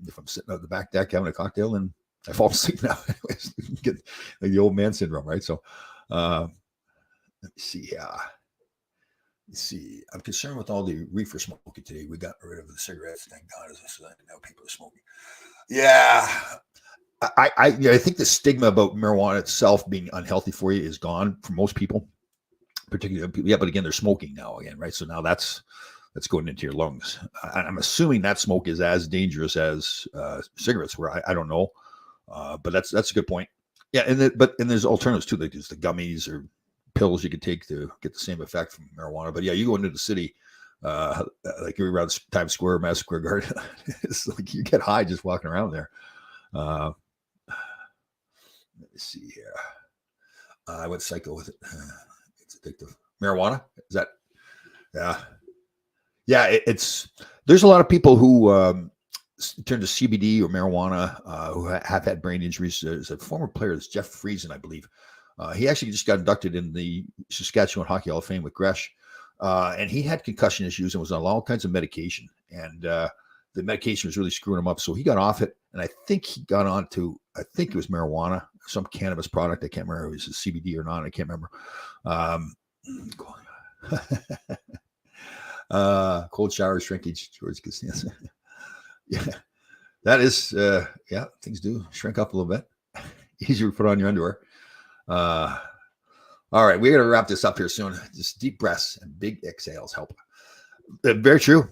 If I'm sitting out the back deck having a cocktail, and I fall asleep now. Anyways, get like the old man syndrome, right? So, let me see. Let's see. I'm concerned with all the reefer smoking today. We got rid of the cigarettes. Thank God, now people are smoking. Yeah, I think the stigma about marijuana itself being unhealthy for you is gone for most people, particularly. Yeah, but again, they're smoking now again, right? So now that's going into your lungs. I'm assuming that smoke is as dangerous as cigarettes were. I don't know. But that's a good point. Yeah, and there's alternatives too. Like there's the gummies or pills you could take to get the same effect from marijuana. But yeah, you go into the city, like you're around Times Square, Madison Square Garden, it's like you get high just walking around there. Let me see here. I went psycho with it. It's addictive. Marijuana, is that? Yeah. Yeah. It's there's a lot of people who turn to CBD or marijuana who have had brain injuries. There's a former player, that's Jeff Friesen, I believe. He actually just got inducted in the Saskatchewan Hockey Hall of Fame with Gresh. And he had concussion issues and was on all kinds of medication. And the medication was really screwing him up. So he got off it. And I think he got on to, I think it was marijuana, some cannabis product. I can't remember if it was a CBD or not. I can't remember. Cold shower shrinkage, George Costanza. Yeah, that is, yeah, things do shrink up a little bit. Easier to put on your underwear. All right, we got to wrap this up here soon. Just deep breaths and big exhales help. Very true.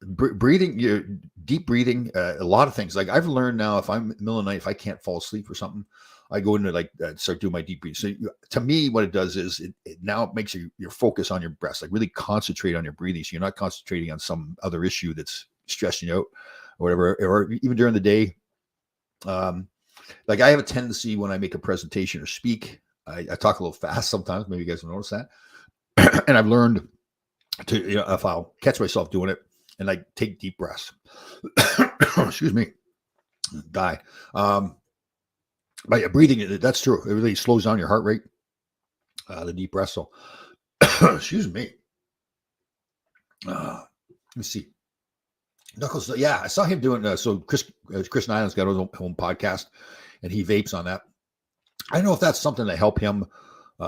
Breathing, deep breathing, a lot of things. Like I've learned now, if I'm in the middle of the night, if I can't fall asleep or something, I go into like start doing my deep breathing. So to me, what it does is it now makes your focus on your breaths, like really concentrate on your breathing. So you're not concentrating on some other issue that's stressing you out or whatever, or even during the day. Like I have a tendency when I make a presentation or speak, I talk a little fast sometimes. Maybe you guys will notice that. And I've learned to, if I'll catch myself doing it and like take deep breaths, excuse me, die. But yeah, breathing, that's true. It really slows down your heart rate, the deep breath. So, excuse me. Let me see. Knuckles, yeah, I saw him doing, so Chris Nyland's got his own podcast, and he vapes on that. I don't know if that's something to help him,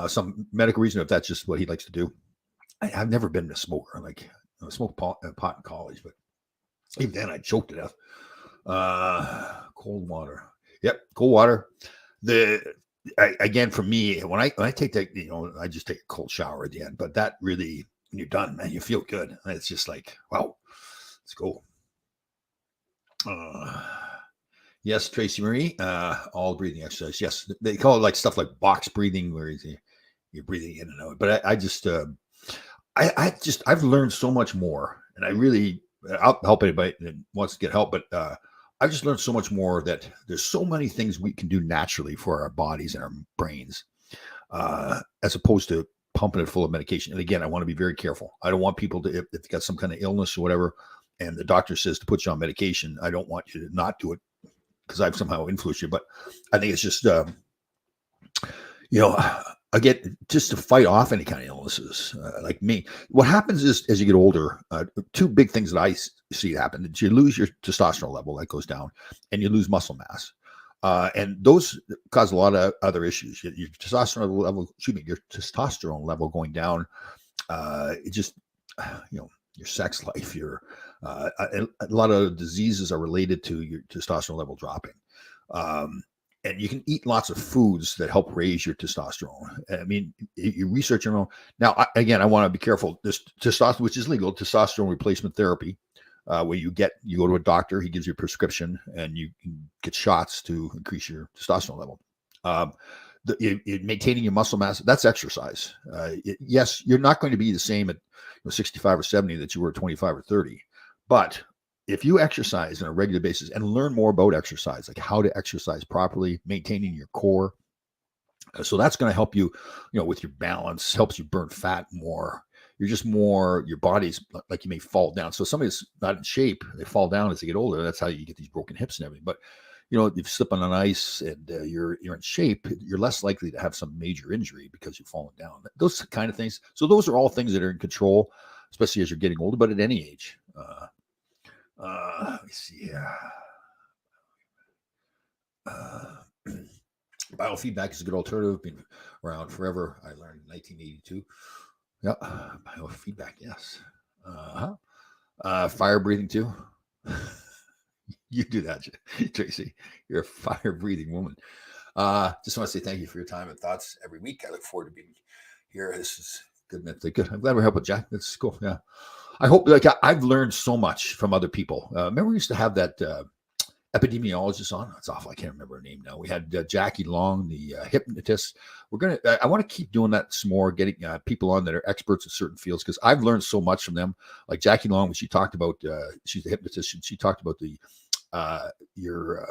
some medical reason, if that's just what he likes to do. I've never been a smoker. Like, I smoked pot in college, but even then I choked to death. Cold water. Yep, cold water. Again, for me, when I take that, I just take a cold shower at the end. But that really, when you're done, man, you feel good. It's just like, wow, let's go. Yes, Tracy Marie. All breathing exercise. Yes, they call it like stuff like box breathing, where you're breathing in and out. But I've learned so much more, and I really, I'll help anybody that wants to get help, but I've just learned so much more that there's so many things we can do naturally for our bodies and our brains, as opposed to pumping it full of medication. And again, I want to be very careful. I don't want people to, if they've got some kind of illness or whatever, and the doctor says to put you on medication, I don't want you to not do it because I've somehow influenced you. But I think it's just, again, just to fight off any kind of illnesses, like me. What happens is, as you get older, two big things that I see happen: that you lose your testosterone level, that goes down, and you lose muscle mass, and those cause a lot of other issues. Your testosterone level going down. It just, your sex life, a lot of diseases are related to your testosterone level dropping. And you can eat lots of foods that help raise your testosterone. I mean, you research your own. Now, I want to be careful. This testosterone, which is legal, testosterone replacement therapy, where you go to a doctor, he gives you a prescription, and you can get shots to increase your testosterone level. Maintaining your muscle mass, that's exercise. Yes, you're not going to be the same at 65 or 70 that you were at 25 or 30, but if you exercise on a regular basis and learn more about exercise, like how to exercise properly, maintaining your core, so that's going to help you, with your balance, helps you burn fat more. You're just more, your body's like, you may fall down. So somebody's not in shape, they fall down as they get older. That's how you get these broken hips and everything. But if you slip on ice and you're in shape, you're less likely to have some major injury because you've fallen down. Those kind of things. So those are all things that are in control, especially as you're getting older, but at any age. Let me see here. Biofeedback is a good alternative. Been around forever. I learned in 1982. Yeah, biofeedback. Yes. Fire breathing too. You do that, Tracy. You're a fire breathing woman. Just want to say thank you for your time and thoughts every week. I look forward to being here. This is good. I'm glad we're helping, Jack. That's cool. Yeah. I hope, I've learned so much from other people. Remember we used to have that epidemiologist on? It's awful. I can't remember her name now. We had Jackie Long, the hypnotist. I want to keep doing that some more, getting people on that are experts in certain fields, because I've learned so much from them. Like Jackie Long, when she talked about, she's a hypnotist, and she talked about your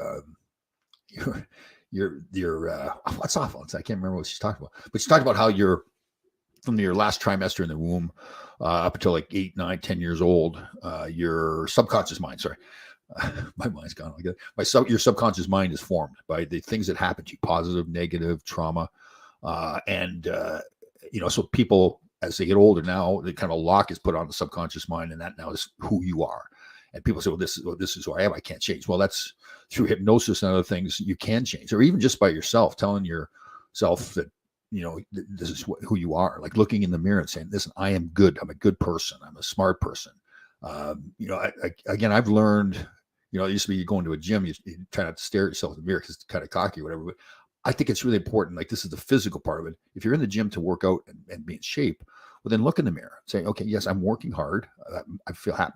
what's awful? I can't remember what she's talking about, but she talked about how your from your last trimester in the womb up until like 8, 9, 10 years old, your subconscious mind, sorry, my mind's gone like that. Your subconscious mind is formed by the things that happen to you, positive, negative, trauma. So people, as they get older now, the kind of a lock is put on the subconscious mind, and that now is who you are. And people say, well, this is who I am. I can't change. Well, that's through hypnosis and other things you can change, or even just by yourself, telling yourself that, this is who you are. Like looking in the mirror and saying, listen, I am good. I'm a good person. I'm a smart person. I've learned, it used to be you go into a gym, you try not to stare at yourself in the mirror because it's kind of cocky or whatever. But I think it's really important. Like this is the physical part of it. If you're in the gym to work out and be in shape, well, then look in the mirror, say, okay, yes, I'm working hard. I feel happy.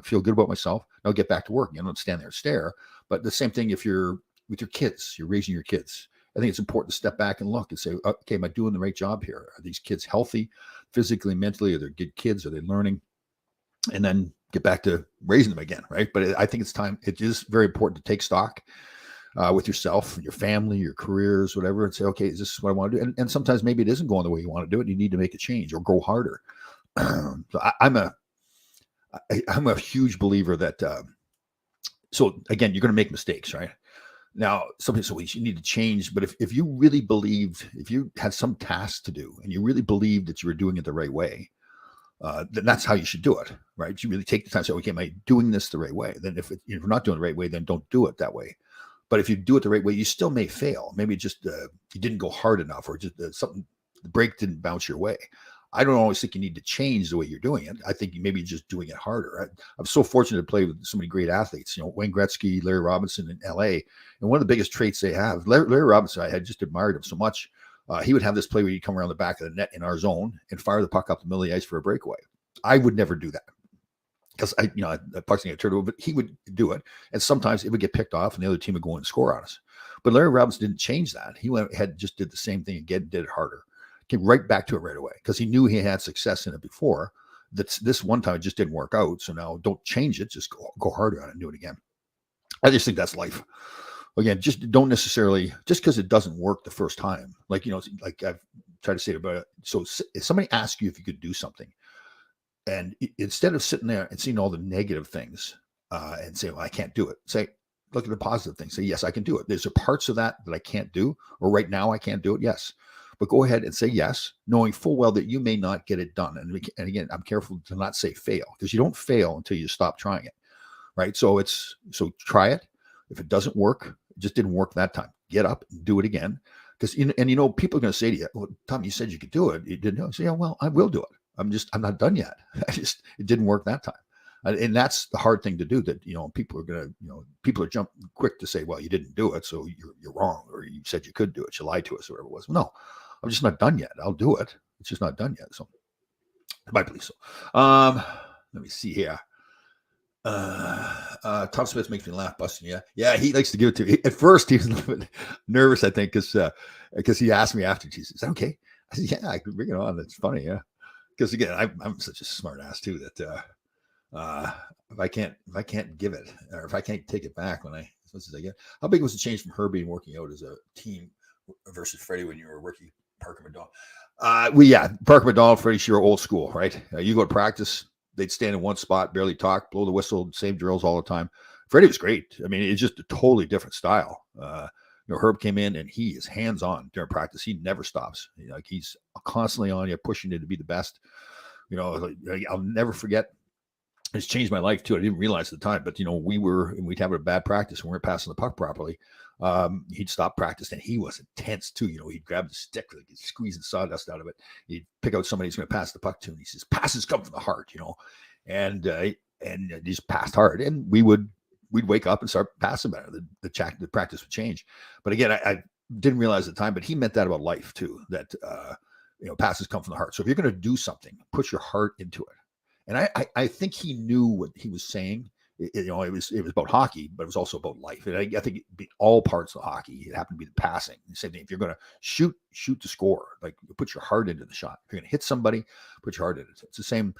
Feel good about myself. I'll get back to work. Don't stand there and stare. But the same thing if you're with your kids, you're raising your kids. I think it's important to step back and look and say, okay, am I doing the right job here? Are these kids healthy, physically, mentally? Are they good kids? Are they learning? And then get back to raising them again, right? But I think it's time. It is very important to take stock with yourself, your family, your careers, whatever, and say, okay, is this what I want to do? And sometimes maybe it isn't going the way you want to do it. You need to make a change or go harder. So I'm a huge believer that. So again, you're going to make mistakes, right? Now, somebody said, well, you need to change. But if you really believed, if you had some task to do and you really believed that you were doing it the right way, then that's how you should do it, right? You really take the time to say, okay, am I doing this the right way? Then if you're not doing the right way, then don't do it that way. But if you do it the right way, you still may fail. Maybe just you didn't go hard enough, or just the brake didn't bounce your way. I don't always think you need to change the way you're doing it. I think you maybe just doing it harder. I'm so fortunate to play with so many great athletes. Wayne Gretzky, Larry Robinson in LA. And one of the biggest traits they have, Larry Robinson, I had just admired him so much. He would have this play where he'd come around the back of the net in our zone and fire the puck up the middle of the ice for a breakaway. I would never do that because the puck's going to get turned over, but he would do it. And sometimes it would get picked off and the other team would go in and score on us. But Larry Robinson didn't change that. He just did the same thing again, did it harder. Came right back to it right away because he knew he had success in it before. This one time it just didn't work out. So now don't change it. Just go harder on it and do it again. I just think that's life. Again, just don't necessarily, just because it doesn't work the first time. Like I've tried to say about it. So if somebody asks you if you could do something, and instead of sitting there and seeing all the negative things and say, well, I can't do it, say, look at the positive things. Say, yes, I can do it. There's parts of that I can't do, or right now I can't do it. Yes. But go ahead and say yes, knowing full well that you may not get it done. And again, I'm careful to not say fail, because you don't fail until you stop trying it, right? So try it. If it doesn't work, it just didn't work that time. Get up and do it again. Because people are going to say to you, well, Tom, you said you could do it. You didn't know. So yeah, well, I will do it. I'm not done yet. It didn't work that time. And that's the hard thing to do, that, people are going to, people are quick to say, well, you didn't do it, so you're wrong, or you said you could do it, you lied to us, or whatever it was. No, I'm just not done yet. I'll do it. It's just not done yet. So I believe so. Let me see here. Tom Smith makes me laugh, busting. Yeah, he likes to give it to me. At first, he was a little bit nervous, I think, because he asked me after. He says, "Okay." I said, "Yeah, I can bring it on. That's funny." Yeah, because again, I'm such a smart ass too that if I can't give it, or if I can't take it back as much as I get. How big was the change from Herbie and working out as a team versus Freddie when you were a rookie, Parker McDonald? Parker McDonald, Freddie Shero, old school, right? You go to practice, they'd stand in one spot, barely talk, blow the whistle, same drills all the time. Freddie was great. I mean, it's just a totally different style. Herb came in and he is hands-on during practice. He never stops. He's constantly on you, pushing you to be the best. I'll never forget. It's changed my life too. I didn't realize at the time, but we'd have a bad practice when we weren't passing the puck properly. He'd stop practice and he was intense too. He'd grab the stick, like he's squeezing sawdust out of it. He'd pick out somebody he's going to pass the puck to, and he says, "Passes come from the heart," and he just passed hard. And we'd wake up and start passing better. The practice would change. But again, I didn't realize at the time, but he meant that about life too. That passes come from the heart. So if you're going to do something, put your heart into it. And I think he knew what he was saying. It was about hockey, but it was also about life. And I think it'd be all parts of hockey. It happened to be the passing. The same thing. If you're going to shoot to score, like put your heart into the shot. If you're going to hit somebody, put your heart into it. It's the same,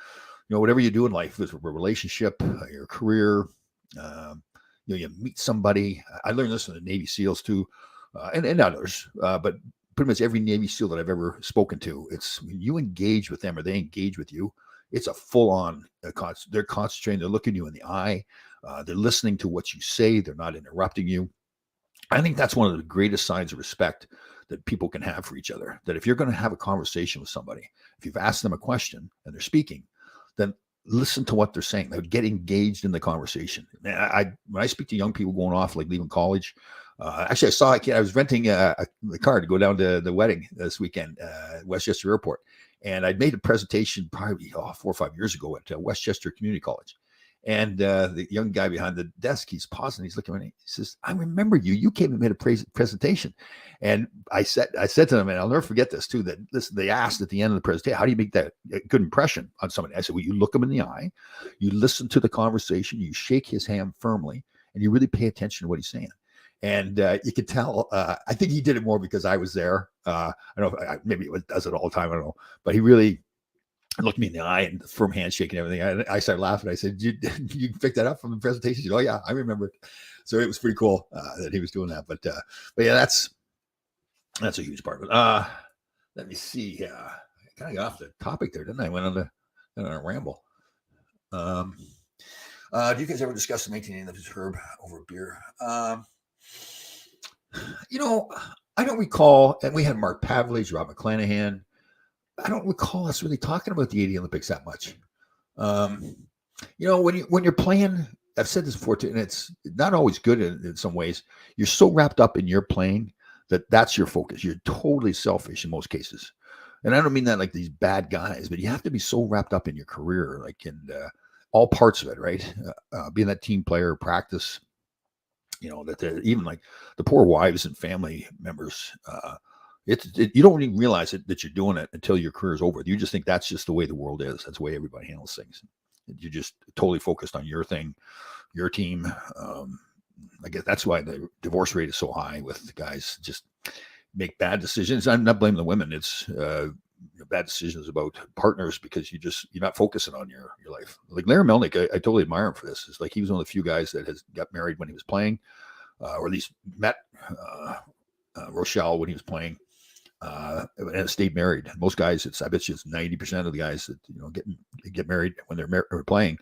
whatever you do in life, with a relationship, your career, you meet somebody. I learned this in the Navy SEALs too, and others. But pretty much every Navy SEAL that I've ever spoken to, it's when you engage with them or they engage with you, it's a full-on, they're concentrating, they're looking you in the eye, they're listening to what you say, they're not interrupting you. I think that's one of the greatest signs of respect that people can have for each other. That if you're going to have a conversation with somebody, if you've asked them a question and they're speaking, then listen to what they're saying. They would get engaged in the conversation. And when I speak to young people going off, like leaving college, actually, I saw a kid. I was renting the car to go down to the wedding this weekend at Westchester Airport, and I'd made a presentation probably 4 or 5 years ago at Westchester Community College. And the young guy behind the desk, he's pausing, he's looking at me. He says, "I remember you. You came and made a presentation." And I said to them, and I'll never forget this too, that they asked at the end of the presentation, "How do you make that a good impression on somebody?" I said, "Well, you look him in the eye, you listen to the conversation, you shake his hand firmly, and you really pay attention to what he's saying." And you could tell, I think he did it more because I was there. I don't know, maybe he does it all the time, I don't know. But he really looked me in the eye and the firm handshake and everything. I started laughing. I said, you picked that up from the presentation? He said, "Oh, yeah, I remember it." So it was pretty cool that he was doing that. But yeah, that's a huge part of it. Let me see. I kind of got off the topic there, didn't I? Went on a ramble. Do you guys ever discuss the maintaining of this herb over beer? I don't recall, and we had Mark Pavlich, Rob McClanahan. I don't recall us really talking about the 80 Olympics that much. When you're playing, I've said this before too, and it's not always good in some ways. You're so wrapped up in your playing that's your focus. You're totally selfish in most cases. And I don't mean that like these bad guys, but you have to be so wrapped up in your career, like in all parts of it, right? Being that team player, practice, that even like the poor wives and family members, you don't even realize that you're doing it until your career is over. You just think that's just the way the world is. That's the way everybody handles things. You're just totally focused on your thing, your team. I guess that's why the divorce rate is so high with the guys just make bad decisions. I'm not blaming the women. It's bad decisions about partners because you're not focusing on your life. Like Larry Melnick, I totally admire him for this. It's like he was one of the few guys that has got married when he was playing, or at least met Rochelle when he was playing. And stayed married. Most guys, I bet you it's 90% of the guys that get married when they're playing,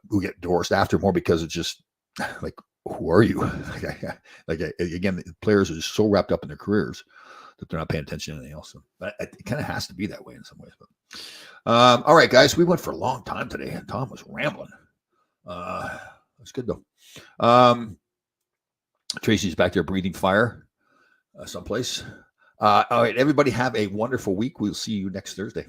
who get divorced after, more because it's just like, who are you? Like again, the players are just so wrapped up in their careers that they're not paying attention to anything else. So it kind of has to be that way in some ways. But all right, guys, we went for a long time today, and Tom was rambling. That's good though. Tracy's back there breathing fire someplace. All right, everybody have a wonderful week. We'll see you next Thursday.